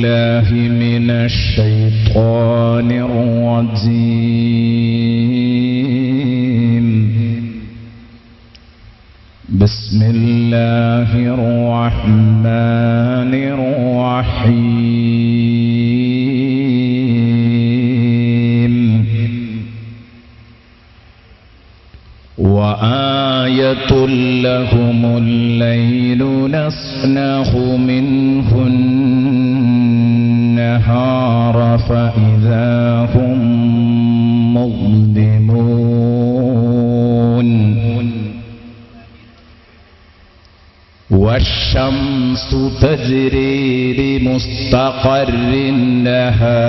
بالله من الشيطان الرجيم. بسم الله الرحمن الرحيم. وآية لهم الليل نسلخ منه النهار فإذا هم مظلمون. والشمس تجري لمستقر لها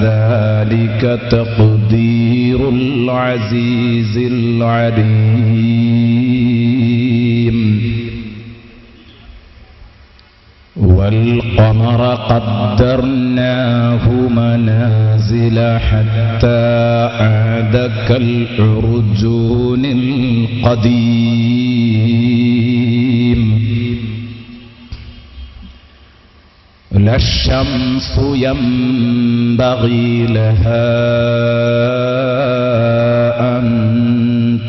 ذلك تقدير العزيز العليم. والقمر قدرناه منازل حتى عاد كالعرجون القديم. لا الشمس ينبغي لها أن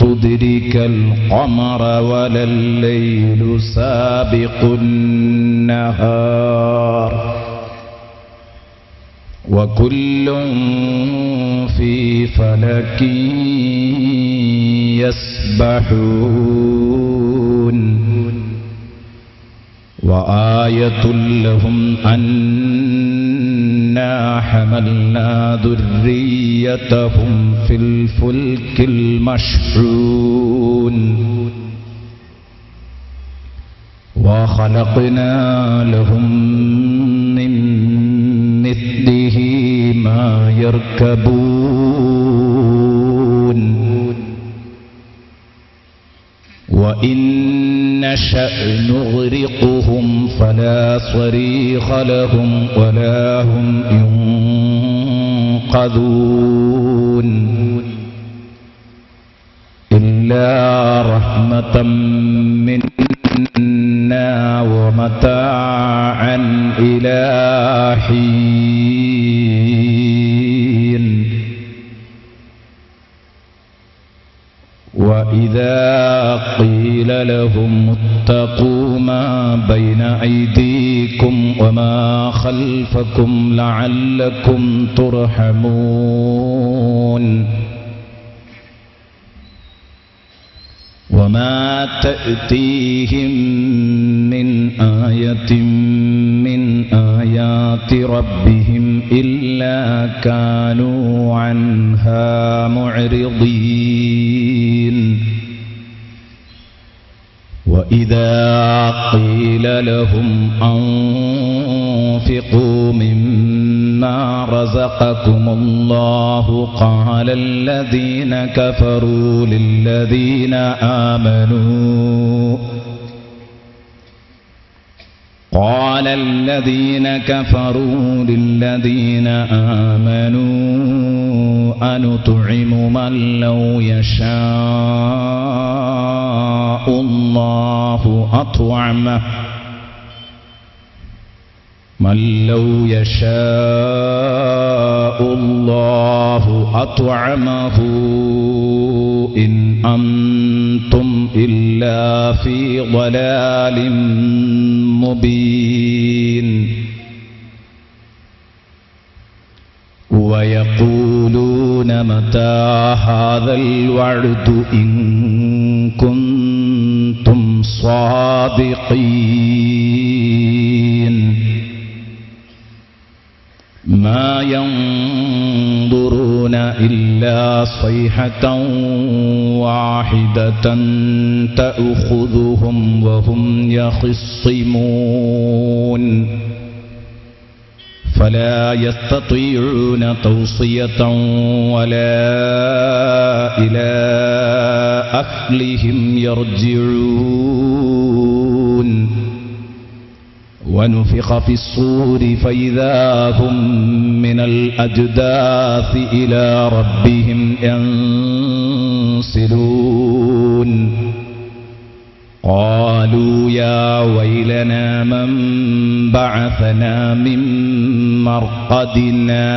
تدرك القمر ولا الليل سابق النهار وكل في فلك يسبحون. وآية لهم أنا حملنا ذريتهم في الفلك المشحون وخلقنا لهم من مثله ما يركبون. وإن نشأ نغرقهم فلا صريخ لهم ولا هم ينقذون إلا رحمة منا ومتاعا إلى حين. وإذا قيل لهم اتقوا ما بين أيديكم وما خلفكم لعلكم ترحمون. وما تأتيهم من آية من آيات ربهم إلا كانوا عنها معرضين. وإذا قيل لهم أنفقوا مما رزقكم الله قال الذين كفروا للذين آمنوا أنطعم من لو يشاء الله أطعمه إن أنتم إلا في ضلال مبين. ويقولون متى هذا الوعد إن كنتم صادقين. ما ينظرون إلا صيحة واحدة تأخذهم وهم يخصمون فلا يستطيعون توصية ولا إلى أهلهم يرجعون. ونفخ في الصور فإذا هم من الأجداث إلى ربهم ينسلون. قالوا يا ويلنا من بعثنا من مرقدنا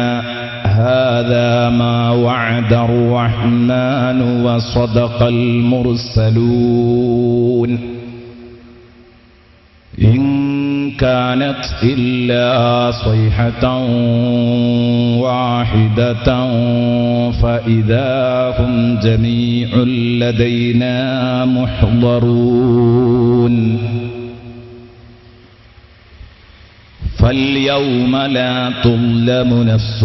هذا ما وعد الرحمن وصدق المرسلون إن كانت إلا صيحة واحدة فإذا هم جميع لدينا محضرون فاليوم لا تظلم نفس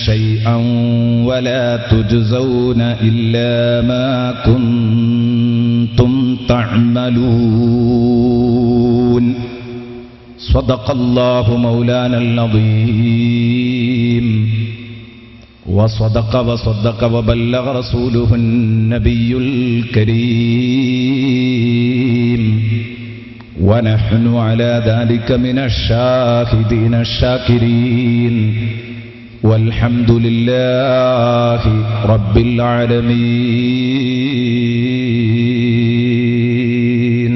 شيئا ولا تجزون إلا ما كنتم تعملون صدق الله مولانا العظيم وصدق وبلغ رسوله النبي الكريم ونحن على ذلك من الشاهدين الشاكرين والحمد لله رب العالمين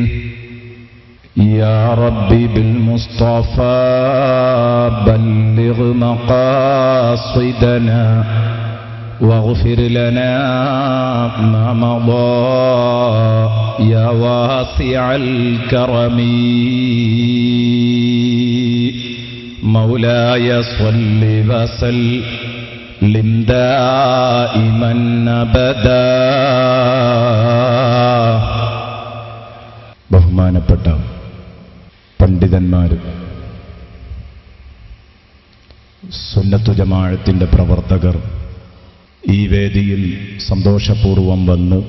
يا ربي بالمصطفى بلغ مقاصدنا واغفر لنا ما مضى يا واسع الكرم مولاي صل وسلم دائما أبدا. ബഹുമാനപ്പെട്ട പണ്ഡിതന്മാർ, സുന്നത്തു ജമാഅത്തിന്റെ പ്രവർത്തകർ ഈ വേദിയിൽ സന്തോഷപൂർവം വന്ന്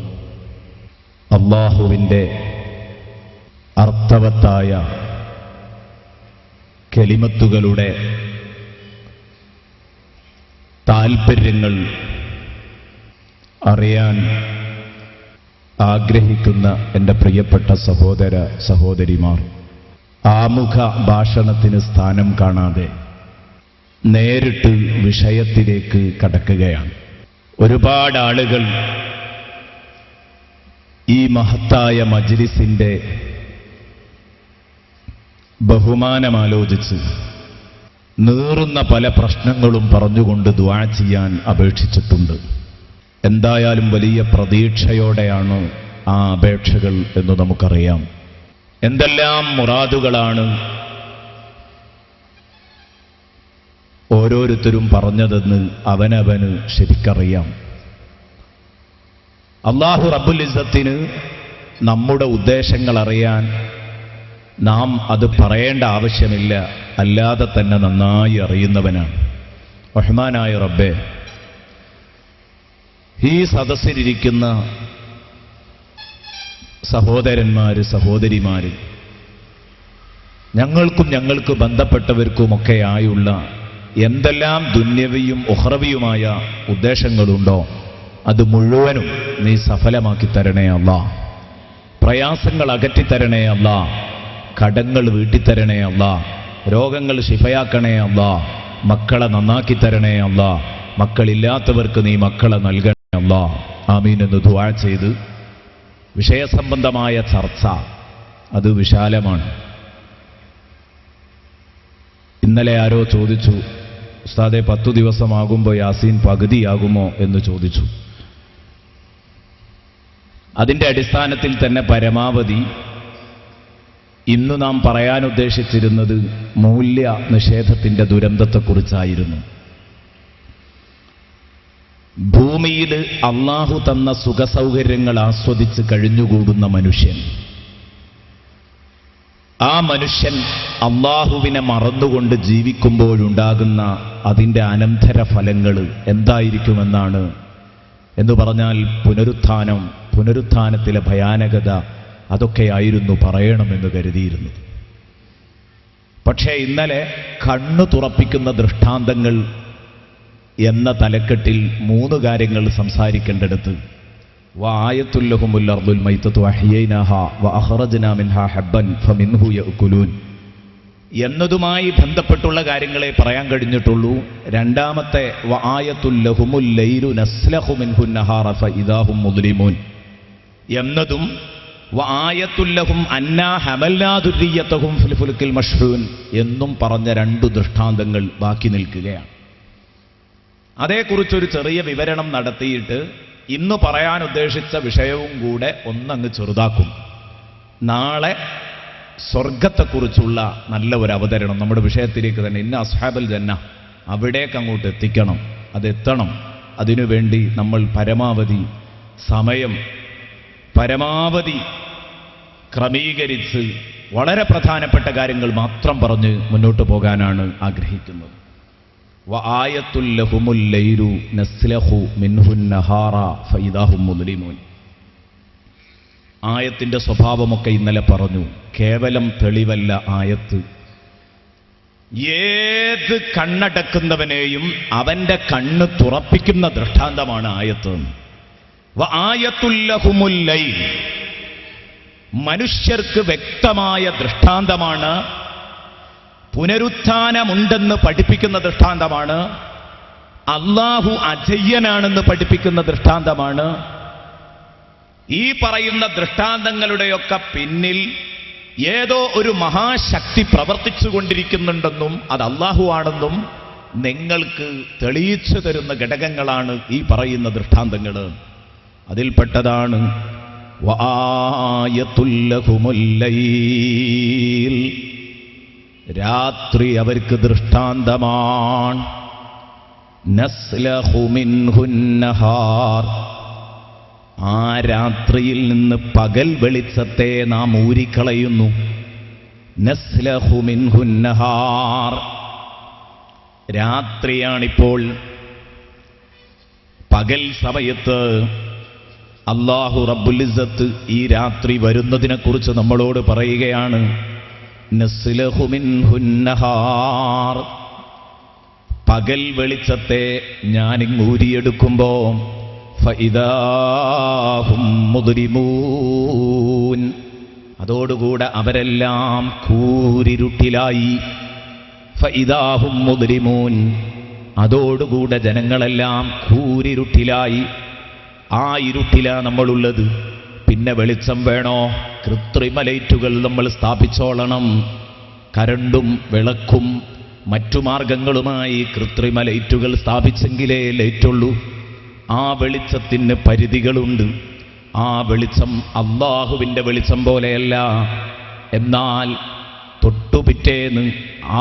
അല്ലാഹുവിൻ്റെ അർത്ഥവത്തായ കലിമത്തുകളുടെ താൽപ്പര്യങ്ങൾ അറിയാൻ ആഗ്രഹിക്കുന്ന എൻ്റെ പ്രിയപ്പെട്ട സഹോദര സഹോദരിമാർ, ആമുഖ ഭാഷണത്തിന് സ്ഥാനം കാണാതെ നേരിട്ട് വിഷയത്തിലേക്ക് കടക്കുകയാണ്. ഒരുപാട് ആളുകൾ ഈ മഹത്തായ മജ്ലിസിന്റെ ബഹുമാനമാലോചിച്ച് നീറുന്ന പല പ്രശ്നങ്ങളും പറഞ്ഞുകൊണ്ട് ദുആ ചെയ്യാൻ അപേക്ഷിച്ചിട്ടുണ്ട്. എന്തായാലും വലിയ പ്രതീക്ഷയോടെയാണ് ആ അപേക്ഷകൾ എന്ന് നമുക്കറിയാം. എന്തെല്ലാം മുറാദുകളാണ് ഓരോരുത്തരും പറഞ്ഞതെന്ന് അവനവന് ശരിക്കറിയാം. അല്ലാഹു റബ്ബുൽ ഇസ്സത്തിന് നമ്മുടെ ഉദ്ദേശങ്ങൾ അറിയാൻ നാം അത് പറയേണ്ട ആവശ്യമില്ല, അല്ലാതെ തന്നെ നന്നായി അറിയുന്നവനാണ്. റഹ്മാനായ റബ്ബേ, ഈ സദസ്സിലിരിക്കുന്ന സഹോദരന്മാര് സഹോദരിമാര്, ഞങ്ങൾക്കും ഞങ്ങൾക്ക് ബന്ധപ്പെട്ടവർക്കുമൊക്കെയായുള്ള എന്തെല്ലാം ദുന്യവിയും ഉഖ്റവിയുമായ ഉദ്ദേശങ്ങളുണ്ടോ അത് മുഴുവനും നീ സഫലമാക്കി തരണേ അല്ലാ. പ്രയാസങ്ങൾ അകറ്റിത്തരണേ അല്ലാ. കടങ്ങൾ വീട്ടിത്തരണേ അല്ലാ. രോഗങ്ങൾ ശിഫയാക്കണേ അല്ലാ. മക്കളെ നന്നാക്കി തരണേ അല്ലാ. മക്കളില്ലാത്തവർക്ക് നീ മക്കളെ നൽകണേ അല്ലാ. ആമീൻ എന്ന് ദുആ ചെയ്ത് വിഷയസംബന്ധമായ ചർച്ച അത് വിശാലമാണ്. ഇന്നലെ ആരോ ചോദിച്ചു, ഉസ്താദെ 10 ദിവസമാകുമ്പോൾ യാസീൻ പകുതിയാകുമോ എന്ന് ചോദിച്ചു. അതിൻ്റെ അടിസ്ഥാനത്തിൽ തന്നെ പരമാവധി ഇന്ന് നാം പറയാനുദ്ദേശിച്ചിരുന്നത് മൂല്യ നിഷേധത്തിൻ്റെ ദുരന്തത്തെക്കുറിച്ചായിരുന്നു. ഭൂമിയിൽ അള്ളാഹു തന്ന സുഖസൗകര്യങ്ങൾ ആസ്വദിച്ച് കഴിഞ്ഞുകൂടുന്ന മനുഷ്യൻ, ആ മനുഷ്യൻ അള്ളാഹുവിനെ മറന്നുകൊണ്ട് ജീവിക്കുമ്പോഴുണ്ടാകുന്ന അതിൻ്റെ അനന്തര ഫലങ്ങൾ എന്തായിരിക്കുമെന്നാണ് എന്ന് പറഞ്ഞാൽ പുനരുത്ഥാനത്തിലെ ഭയാനകത അതൊക്കെയായിരുന്നു പറയണമെന്ന് കരുതിയിരുന്നു. പക്ഷേ ഇന്നലെ കണ്ണു തുറപ്പിക്കുന്ന ദൃഷ്ടാന്തങ്ങൾ എന്ന തലക്കെട്ടിൽ 3 കാര്യങ്ങൾ സംസാരിക്കേണ്ടടുത്ത് വആയത്തുല്ലഹുമുൽ അർദുൽ മൈതതു അഹ്യൈനാഹാ വഅഖറജ്നാ മിൻഹാ ഹബ്ബൻ ഫമിൻഹു യഅകുലൂൻ എന്നതുമായി ബന്ധപ്പെട്ടുള്ള കാര്യങ്ങളെ പറയാൻ കഴിഞ്ഞിട്ടുള്ളൂ. രണ്ടാമത്തെ വആയത്തുല്ലഹുമുൽ ലൈലു നസ്ലഖു മിൻഹു നഹാറ ഫഇദാഹും മുദ്ലിമൂൻ എന്നതും വആയത്തുല്ലഹും അന്നാ ഹമൽനാ ദുർരിയ്യതഹും ഫിൽ ഫുൽക്കിൽ മഷ്ഹൂൻ എന്നും പറഞ്ഞ രണ്ട് ദൃഷ്ടാന്തങ്ങൾ ബാക്കി നിൽക്കുകയാണ്. അതേക്കുറിച്ചൊരു ചെറിയ വിവരണം നടത്തിയിട്ട് ഇന്ന് പറയാൻ ഉദ്ദേശിച്ച വിഷയവും കൂടെ ഒന്നങ്ങ് ചെറുതാക്കും. നാളെ സ്വർഗത്തെക്കുറിച്ചുള്ള നല്ല ഒരു അവതരണം നമ്മുടെ വിഷയത്തിലേക്ക് തന്നെ, ഇന്ന അസ്ഹാബൽ ജന്ന, അവിടേക്ക് അങ്ങോട്ട് എത്തിക്കണം. അതെത്തണം. അതിനുവേണ്ടി നമ്മൾ പരമാവധി സമയം ക്രമീകരിച്ച് വളരെ പ്രധാനപ്പെട്ട കാര്യങ്ങൾ മാത്രം പറഞ്ഞ് മുന്നോട്ട് പോകാനാണ് ആഗ്രഹിക്കുന്നത്. വആയത്തുൽ ലഹുമുൽ ലൈലു നസ്ലഹു മിൻഹുൻ നഹാറ ഫഇദാഹും മുദ്ലിമൂൻ. ആയത്തിന്റെ സ്വഭാവമൊക്കെ ഇന്നലെ പറഞ്ഞു. കേവലം തെളിവല്ല ആയത്ത്. ഏത് കണ്ണടക്കുന്നവനെയും അവന്റെ കണ്ണ് തുറപ്പിക്കുന്ന ദൃഷ്ടാന്തമാണ് ആയത്ത്. വആയത്തുൽ ലഹുമുൽ ലൈൽ, മനുഷ്യർക്ക് വ്യക്തമായ ദൃഷ്ടാന്തമാണ്. പുനരുത്ഥാനമുണ്ടെന്ന് പഠിപ്പിക്കുന്ന ദൃഷ്ടാന്തമാണ്. അല്ലാഹു അജയ്യനാണെന്ന് പഠിപ്പിക്കുന്ന ദൃഷ്ടാന്തമാണ്. ഈ പറയുന്ന ദൃഷ്ടാന്തങ്ങളുടെയൊക്കെ പിന്നിൽ ഏതോ ഒരു മഹാശക്തി പ്രവർത്തിച്ചുകൊണ്ടിരിക്കുന്നുണ്ടെന്നും അത് അല്ലാഹു ആണെന്നും നിങ്ങൾക്ക് തെളിയിച്ചു തരുന്ന ഘടകങ്ങളാണ് ഈ പറയുന്ന ദൃഷ്ടാന്തങ്ങൾ. അതിൽപ്പെട്ടതാണ് വആയത്തുൽ ലഹുമുൽ ലൈൽ, രാത്രി അവർക്ക് ദൃഷ്ടാന്തമാണ്. നസ്ലഹു മിൻഹുൻ നഹാർ, ആ രാത്രിയിൽ നിന്ന് പകൽ വെളിച്ചത്തെ നാം ഊരിക്കളയുന്നു. നസ്ലഹു മിൻഹുൻ നഹാർ, രാത്രിയാണിപ്പോൾ. പകൽ സമയത്ത് അല്ലാഹു റബ്ബുൽ ഇസ്സത്ത് ഈ രാത്രി വരുന്നതിനെക്കുറിച്ച് നമ്മളോട് പറയുകയാണ്. നസ്ലഹു മിൻഹുൻ നഹാർ, പകൽ വെളിച്ചത്തെ ഞാനിങ്ങ് ഊരിയെടുക്കുമ്പോ ഫഇദാഹും മുദ്ലിമൂൻ, അതോടുകൂടെ അവരെല്ലാം കൂരിരുട്ടിലായി. ഫഇദാഹും മുദ്ലിമൂൻ, അതോടുകൂടെ ജനങ്ങളെല്ലാം കൂരിരുട്ടിലായി. ആ ഇരുട്ടിലാ നമ്മളുള്ളത്. പിന്നെ വെളിച്ചം വേണോ? കൃത്രിമ ലൈറ്റുകൾ നമ്മൾ സ്ഥാപിച്ചോളണം. കരണ്ടും വിളക്കും മറ്റു മാർഗങ്ങളുമായി കൃത്രിമ ലൈറ്റുകൾ സ്ഥാപിച്ചെങ്കിലേ ലൈറ്റുള്ളൂ. ആ വെളിച്ചത്തിന് പരിധികളുണ്ട്. ആ വെളിച്ചം അല്ലാഹുവിൻ്റെ വെളിച്ചം പോലെയല്ല. എന്നാൽ തൊട്ടുപിറ്റേന്ന്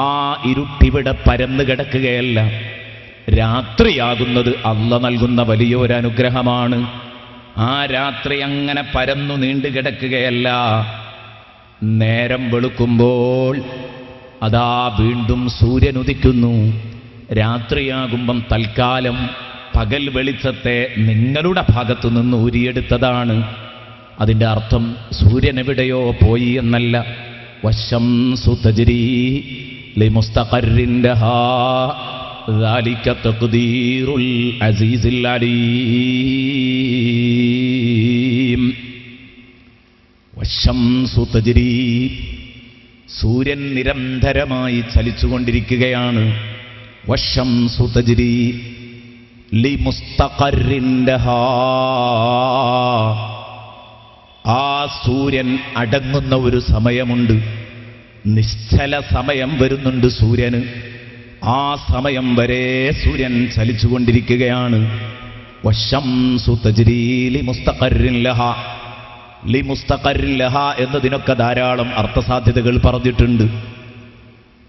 ആ ഇരുട്ടിവിടെ പരന്നു കിടക്കുകയല്ല. രാത്രിയാകുന്നത് അല്ല നൽകുന്ന വലിയൊരു അനുഗ്രഹമാണ്. ആ രാത്രി അങ്ങനെ പരന്നു നീണ്ടു കിടക്കുകയല്ല. നേരം വെളുക്കുമ്പോൾ അതാ വീണ്ടും സൂര്യൻ ഉദിക്കുന്നു. രാത്രിയാകുമ്പം തൽക്കാലം പകൽ വെളിച്ചത്തെ നിങ്ങളുടെ ഭാഗത്തു നിന്ന് ഊരിയെടുത്തതാണ്. അതിൻ്റെ അർത്ഥം സൂര്യൻ എവിടെയോ പോയി എന്നല്ല. വശംസു തജ്രീ ലിമുസ്തഖറിൻ ലഹാ ذلك تقدير العزيز العليم. വശംസു തജ്രീ, സൂര്യൻ നിരന്തരമായി ചലിച്ചുകൊണ്ടിരിക്കുകയാണ്. വശംസു തജ്രീ ലിമുസ്തഖറിൻ ലഹാ, ആ സൂര്യൻ അടങ്ങുന്ന ഒരു സമയമുണ്ട്. നിശ്ചല സമയം വരുന്നുണ്ട് സൂര്യന്. ആ സമയം വരെ സൂര്യൻ ചലിച്ചുകൊണ്ടിരിക്കുകയാണ്. വശംസു തജ്രീ ലിമുസ്തഖറിൻ ലഹാ. ലിമുസ്തഖറിൻ ലഹാ എന്നതിനൊക്കെ ധാരാളം അർത്ഥസാധ്യതകൾ പറഞ്ഞിട്ടുണ്ട്.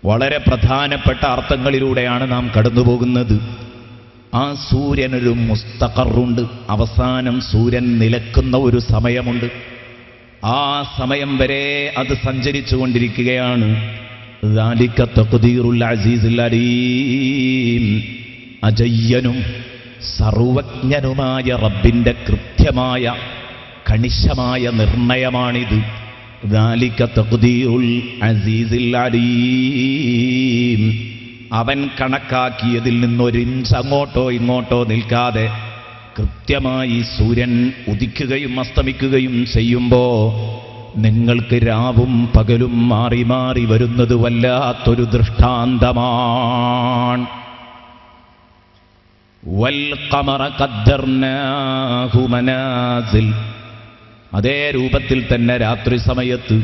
വളരെ പ്രധാനപ്പെട്ട അർത്ഥങ്ങളിലൂടെയാണ് നാം കടന്നുപോകുന്നത്. ആ സൂര്യനൊരു മുസ്തഖറുണ്ട്, അവസാനം സൂര്യൻ നിലക്കുന്ന ഒരു സമയമുണ്ട്. ആ സമയം വരെ അത് സഞ്ചരിച്ചു കൊണ്ടിരിക്കുകയാണ്. ذلك تقدير العزيز العليم. അജയ്യനും സർവജ്ഞനുമായ റബ്ബിന്റെ കൃത്യമായ കണിശമായ നിർണയമാണിത്. ذلك تقدير العزيز العليم. അവൻ കണക്കാക്കിയതിൽ നിന്നൊരിഞ്ച് അങ്ങോട്ടോ ഇങ്ങോട്ടോ നിൽക്കാതെ കൃത്യമായി സൂര്യൻ ഉദിക്കുകയും അസ്തമിക്കുകയും ചെയ്യുമ്പോൾ നിങ്ങൾക്ക് രാവും പകലും മാറി മാറി വരുന്നത് വല്ലാത്തൊരു ദൃഷ്ടാന്തമാണ്. വൽ ഖമറ ഖദ്ദർനാഹു മനാസിൽ, അതേ രൂപത്തിൽ തന്നെ രാത്രി സമയത്ത്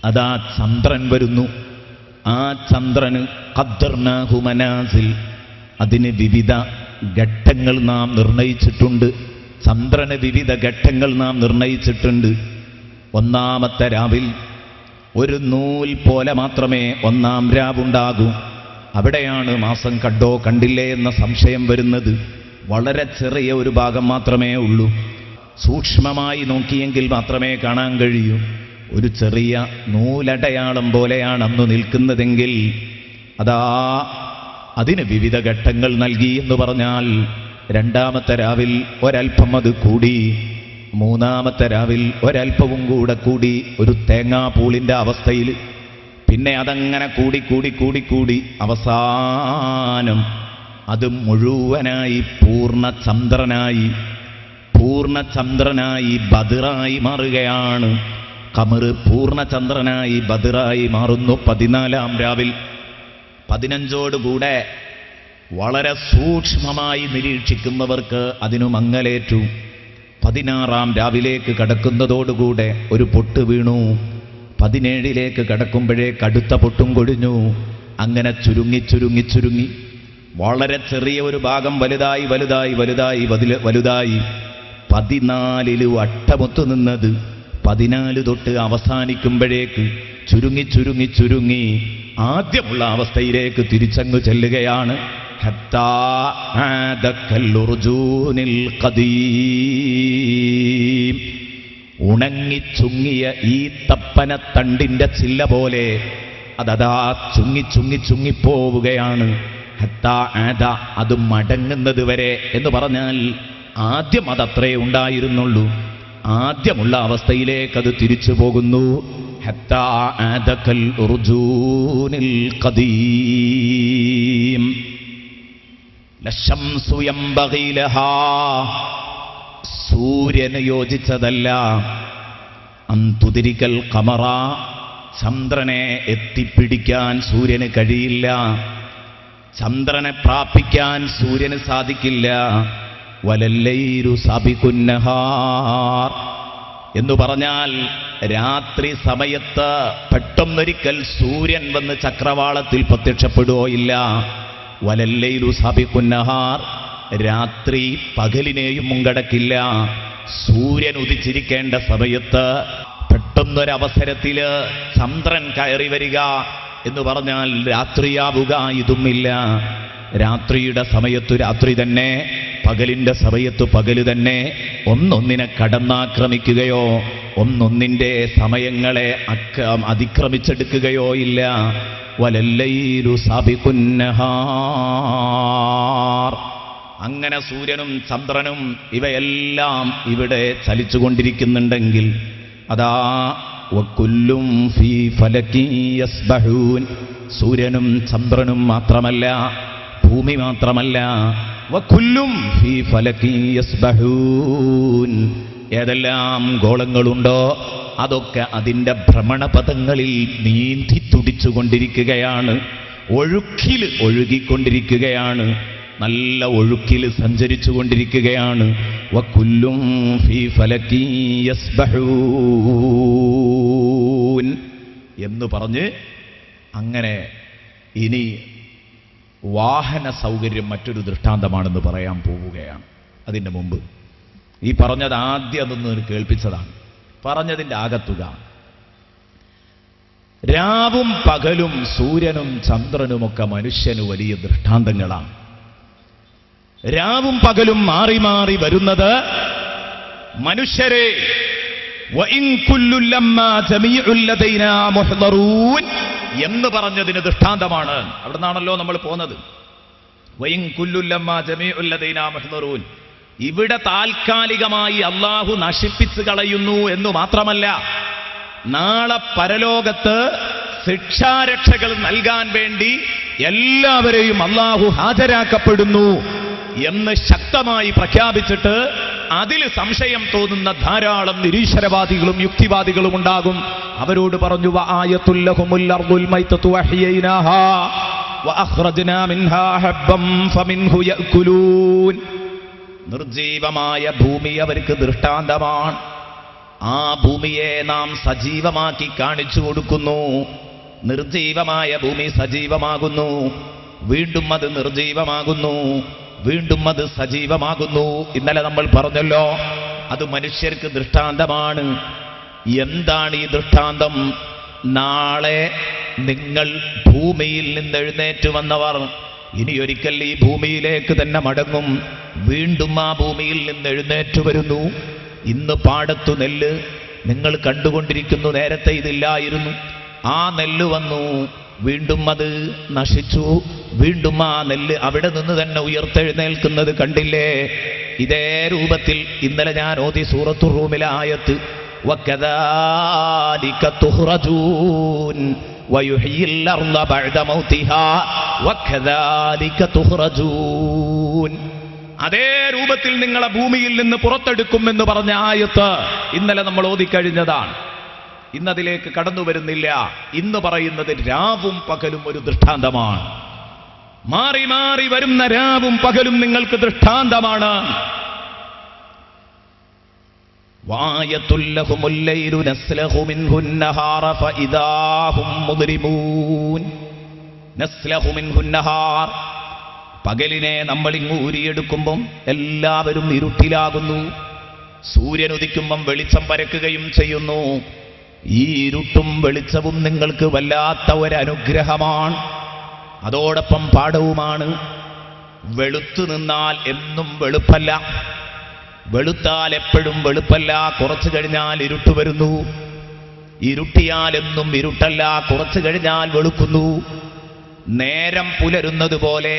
അതാ ചന്ദ്രൻ വരുന്നു. ആ ചന്ദ്രന് ഖദ്ദർനാഹു മനാസിൽ, അതിന് വിവിധ ഘട്ടങ്ങൾ നാം നിർണയിച്ചിട്ടുണ്ട്. ചന്ദ്രന് വിവിധ ഘട്ടങ്ങൾ നാം നിർണയിച്ചിട്ടുണ്ട്. ഒന്നാമത്തെ രാവിൽ ഒരു നൂൽ പോലെ മാത്രമേ ഒന്നാം രാവുണ്ടാകൂ. അവിടെയാണ് മാസം കണ്ടോ കണ്ടില്ലേ എന്ന സംശയം വരുന്നത്. വളരെ ചെറിയ ഒരു ഭാഗം മാത്രമേ ഉള്ളൂ. സൂക്ഷ്മമായി നോക്കിയെങ്കിൽ മാത്രമേ കാണാൻ കഴിയൂ. ഒരു ചെറിയ നൂലടയാളം പോലെയാണ് അന്ന് നിൽക്കുന്നതെങ്കിൽ അതാ അതിന് വിവിധ ഘട്ടങ്ങൾ നൽകി എന്ന് പറഞ്ഞാൽ രണ്ടാമത്തെ രാവിൽ ഒരൽപ്പം അത് കൂടി, മൂന്നാമത്തെ രാവിൽ ഒരൽപ്പവും കൂടെ കൂടി, ഒരു തേങ്ങാപ്പൂളിൻ്റെ അവസ്ഥയിൽ. പിന്നെ അതങ്ങനെ കൂടി കൂടി കൂടി കൂടി അവസാനം അത് മുഴുവനായി പൂർണ്ണചന്ദ്രനായി ബദറായി മാറുകയാണ്. ഖമർ പൂർണ്ണചന്ദ്രനായി ബദറായി മാറുന്നു 14-ാം രാവിൽ. 15ഓടുകൂടെ വളരെ സൂക്ഷ്മമായി നിരീക്ഷിക്കുന്നവർക്ക് അതിനു മങ്ങലേറ്റു. 16-ാം രാവിലേക്ക് കടക്കുന്നതോടുകൂടെ ഒരു പൊട്ട് വീണു. 17ലേക്ക് കടക്കുമ്പോഴേ കടുത്ത പൊട്ടും കൊഴിഞ്ഞു. അങ്ങനെ ചുരുങ്ങി ചുരുങ്ങി ചുരുങ്ങി വളരെ ചെറിയ ഒരു ഭാഗം വലുതായി വലുതായി വലുതായി വലുതായി 14 വട്ടമൊത്തു നിന്നത് 14 തൊട്ട് അവസാനിക്കുമ്പോഴേക്ക് ചുരുങ്ങി ചുരുങ്ങി ചുരുങ്ങി ആദ്യമുള്ള അവസ്ഥയിലേക്ക് തിരിച്ചങ്ങ് ചെല്ലുകയാണ്. ഹത്താ ആദക്കൽ ഉർജൂനിൽ ഖദീം, ഉണങ്ങിച്ചുങ്ങിയ ഈ തപ്പനത്തണ്ടിന്റെ ചില്ല പോലെ അതതാ ചുങ്ങി ചുങ്ങി ചുങ്ങിപ്പോവുകയാണ്. ഹത്താ ആദ, അത് മടങ്ങുന്നത് വരെ എന്ന് പറഞ്ഞാൽ ആദ്യം അതത്രേ ഉണ്ടായിരുന്നുള്ളൂ. ആദ്യമുള്ള അവസ്ഥയിലേക്ക് അത് തിരിച്ചു പോകുന്നു. ഹത്താ ആദക്കൽ ഉർജൂനിൽ ഖദീം. ലശംസു യംബഗി ലഹാ, സൂര്യന് യോജിച്ചതല്ല. അന്തുദിരിക്കൽ ഖമറ, ചന്ദ്രനെ എത്തിപ്പിടിക്കാൻ സൂര്യന് കഴിയില്ല. ചന്ദ്രനെ പ്രാപിക്കാൻ സൂര്യന് സാധിക്കില്ല. വലല്ലൈലു സാബിഖുൻ നഹാർ എന്ന് പറഞ്ഞാൽ രാത്രി സമയത്ത് പെട്ടെന്നൊരിക്കൽ സൂര്യൻ വന്ന് ചക്രവാളത്തിൽ പ്രത്യക്ഷപ്പെടുകയോ ഇല്ല. വലല്ലൈലു സാബിഖുൻ നഹാർ, രാത്രി പകലിനെയും മുങ്കടക്കില്ല. സൂര്യൻ ഉദിച്ചിരിക്കേണ്ട സമയത്ത് പെട്ടെന്നൊരവസരത്തില് ചന്ദ്രൻ കയറി വരിക എന്ന് പറഞ്ഞാൽ രാത്രിയാവുക ഇതുമില്ല. രാത്രിയുടെ സമയത്തു രാത്രി തന്നെ, പകലിൻ്റെ സമയത്തു പകല് തന്നെ. ഒന്നൊന്നിനെ കടന്നാക്രമിക്കുകയോ ഒന്നൊന്നിൻ്റെ സമയങ്ങളെ അതിക്രമിച്ചെടുക്കുകയോ ഇല്ല. വലല്ലൈലു സാബിഖുൻ നഹാർ. അങ്ങനെ സൂര്യനും ചന്ദ്രനും ഇവയെല്ലാം ഇവിടെ ചലിച്ചുകൊണ്ടിരിക്കുന്നുണ്ടെങ്കിൽ അതാ വകുല്ലും ഫീ ഫലകി യസ്ബഹൂൻ, സൂര്യനും ചന്ദ്രനും മാത്രമല്ല, ഭൂമി മാത്രമല്ല, വകുല്ലും ഫീ ഫലകി യസ്ബഹൂൻ, ഏതെല്ലാം ഗോളങ്ങളുണ്ടോ അതൊക്കെ അതിൻ്റെ ഭ്രമണപഥങ്ങളിൽ നീന്തി തുടിച്ചുകൊണ്ടിരിക്കുകയാണ്. ഒഴുക്കിൽ ഒഴുകിക്കൊണ്ടിരിക്കുകയാണ്. നല്ല ഒഴുക്കിൽ സഞ്ചരിച്ചു കൊണ്ടിരിക്കുകയാണ്. വകുല്ലും ഫീ ഫലകി യസ്ബഹൂൻ എന്ന് പറഞ്ഞ് അങ്ങനെ ഇനി വാഹന സൗകര്യം മറ്റൊരു ദൃഷ്ടാന്തമാണെന്ന് പറയാൻ പോവുകയാണ്. അതിൻ്റെ മുമ്പ് ഈ പറഞ്ഞത് ആദ്യം അതൊന്ന് കേൾപ്പിച്ചതാണ്. പറഞ്ഞതിൻ്റെ ആകത്തുക രാവും പകലും സൂര്യനും ചന്ദ്രനുമൊക്കെ മനുഷ്യന് വലിയ ദൃഷ്ടാന്തങ്ങളാണ്. രാവും പകലും മാറി മാറി വരുന്നത് മനുഷ്യരെ വഇൻ കുല്ലു ലമ്മാ ജമീഉൽ ലദൈനാ മുഹ്ദറൂൻ എന്ന് പറഞ്ഞതിന് ദൃഷ്ടാന്തമാണ്. അവിടെ നിന്നാണല്ലോ നമ്മൾ പോകുന്നത്. വഇൻ കുല്ലു ലമ്മാ ജമീഉൽ ലദൈനാ മുഹ്ദറൂൻ, ഇവിടെ താൽക്കാലികമായി അള്ളാഹു നശിപ്പിച്ചു കളയുന്നു എന്ന് മാത്രമല്ല, നാളെ പരലോകത്ത് ശിക്ഷാരക്ഷകൾ നൽകാൻ വേണ്ടി എല്ലാവരെയും അള്ളാഹു ഹാജരാക്കപ്പെടുന്നു എന്ന് ശക്തമായി പ്രഖ്യാപിച്ചിട്ട് അതിൽ സംശയം തോന്നുന്ന ധാരാളം നിരീശ്വരവാദികളും യുക്തിവാദികളും ഉണ്ടാകും. അവരോട് പറഞ്ഞു വആയത്തുൽ ലഹുമുൽ അർദുൽ മൈതതു വഹ്യൈനാഹാ വഅഖ്റജ്നാ മിൻഹാ ഹബ്ബൻ ഫമിൻഹു യഅകുലൂൻ. നിർജീവമായ ഭൂമി അവർക്ക് ദൃഷ്ടാന്തമാണ്. ആ ഭൂമിയെ നാം സജീവമാക്കി കാണിച്ചു കൊടുക്കുന്നു. നിർജീവമായ ഭൂമി സജീവമാകുന്നു, വീണ്ടും അത് നിർജീവമാകുന്നു, വീണ്ടും അത് സജീവമാകുന്നു. ഇന്നലെ നമ്മൾ പറഞ്ഞല്ലോ, അത് മനുഷ്യർക്ക് ദൃഷ്ടാന്തമാണ്. എന്താണ് ഈ ദൃഷ്ടാന്തം? നാളെ നിങ്ങൾ ഭൂമിയിൽ നിന്ന് എഴുന്നേറ്റ് വന്നവർ ഇനിയൊരിക്കൽ ഈ ഭൂമിയിലേക്ക് തന്നെ മടങ്ങും. വീണ്ടും ആ ഭൂമിയിൽ നിന്ന് എഴുന്നേറ്റ് വരുന്നു. ഇന്ന് പാടത്തു നെല്ല് നിങ്ങൾ കണ്ടുകൊണ്ടിരിക്കുന്നു. നേരത്തെ ഇതില്ലായിരുന്നു. ആ നെല്ല് വന്നു, വീണ്ടും അത് നശിച്ചു, വീണ്ടും ആ നെല്ല് അവിടെ നിന്ന് തന്നെ ഉയർത്തെഴുന്നേൽക്കുന്നത് കണ്ടില്ലേ? ഇതേ രൂപത്തിൽ ഇന്നലെ ഞാൻ ഓതി സൂറത്തു റൂമിലെ ആയത്ത്, വകദാലിക തുഖ്റജൂൻ വയുഹ്യിൽ അർള ബഅദ മൗതിഹാ വകദാലിക തുഖ്റജൂൻ. അതേ രൂപത്തിൽ നിങ്ങളെ ഭൂമിയിൽ നിന്ന് പുറത്തെടുക്കുമെന്ന് പറഞ്ഞ ആയത്ത് ഇന്നലെ നമ്മൾ ഓതിക്കഴിഞ്ഞതാണ്. ഇന്നതിലേക്ക് കടന്നു വരുന്നില്ല. ഇന്ന് പറയുന്നത് രാവും പകലും ഒരു ദൃഷ്ടാന്തമാണ്. മാറി മാറി വരുന്ന രാവും പകലും നിങ്ങൾക്ക് ദൃഷ്ടാന്തമാണ്. വായത്തുല്ലഹുമുൽ ലൈലു നസ്ലഹു മിൻഹുൻ നഹാറ ഫഇദാ ഹും മുദ്രിമൂൻ. നസ്ലഹു മിൻഹുൻ നഹാർ, പകലിനെ നമ്മൾ ഇങ്ങ് ഊരിയെടുക്കുമ്പം എല്ലാവരും ഇരുട്ടിലാകുന്നു. സൂര്യൻ ഉദിക്കുമ്പം വെളിച്ചം പരക്കുകയും ചെയ്യുന്നു. ഈ ഇരുട്ടും വെളിച്ചവും നിങ്ങൾക്ക് വല്ലാത്ത ഒരനുഗ്രഹമാണ്. അതോടൊപ്പം പാഠവുമാണ്. വെളുത്തു നിന്നാൽ എന്നും വെളുപ്പല്ല, വെളുത്താൽ എപ്പോഴും വെളുപ്പല്ല. കുറച്ചു കഴിഞ്ഞാൽ ഇരുട്ട് വരുന്നു. ഇരുട്ടിയാൽ എന്നും ഇരുട്ടല്ല, കുറച്ചു കഴിഞ്ഞാൽ വെളുക്കുന്നു. നേരം പുലരുന്നത് പോലെ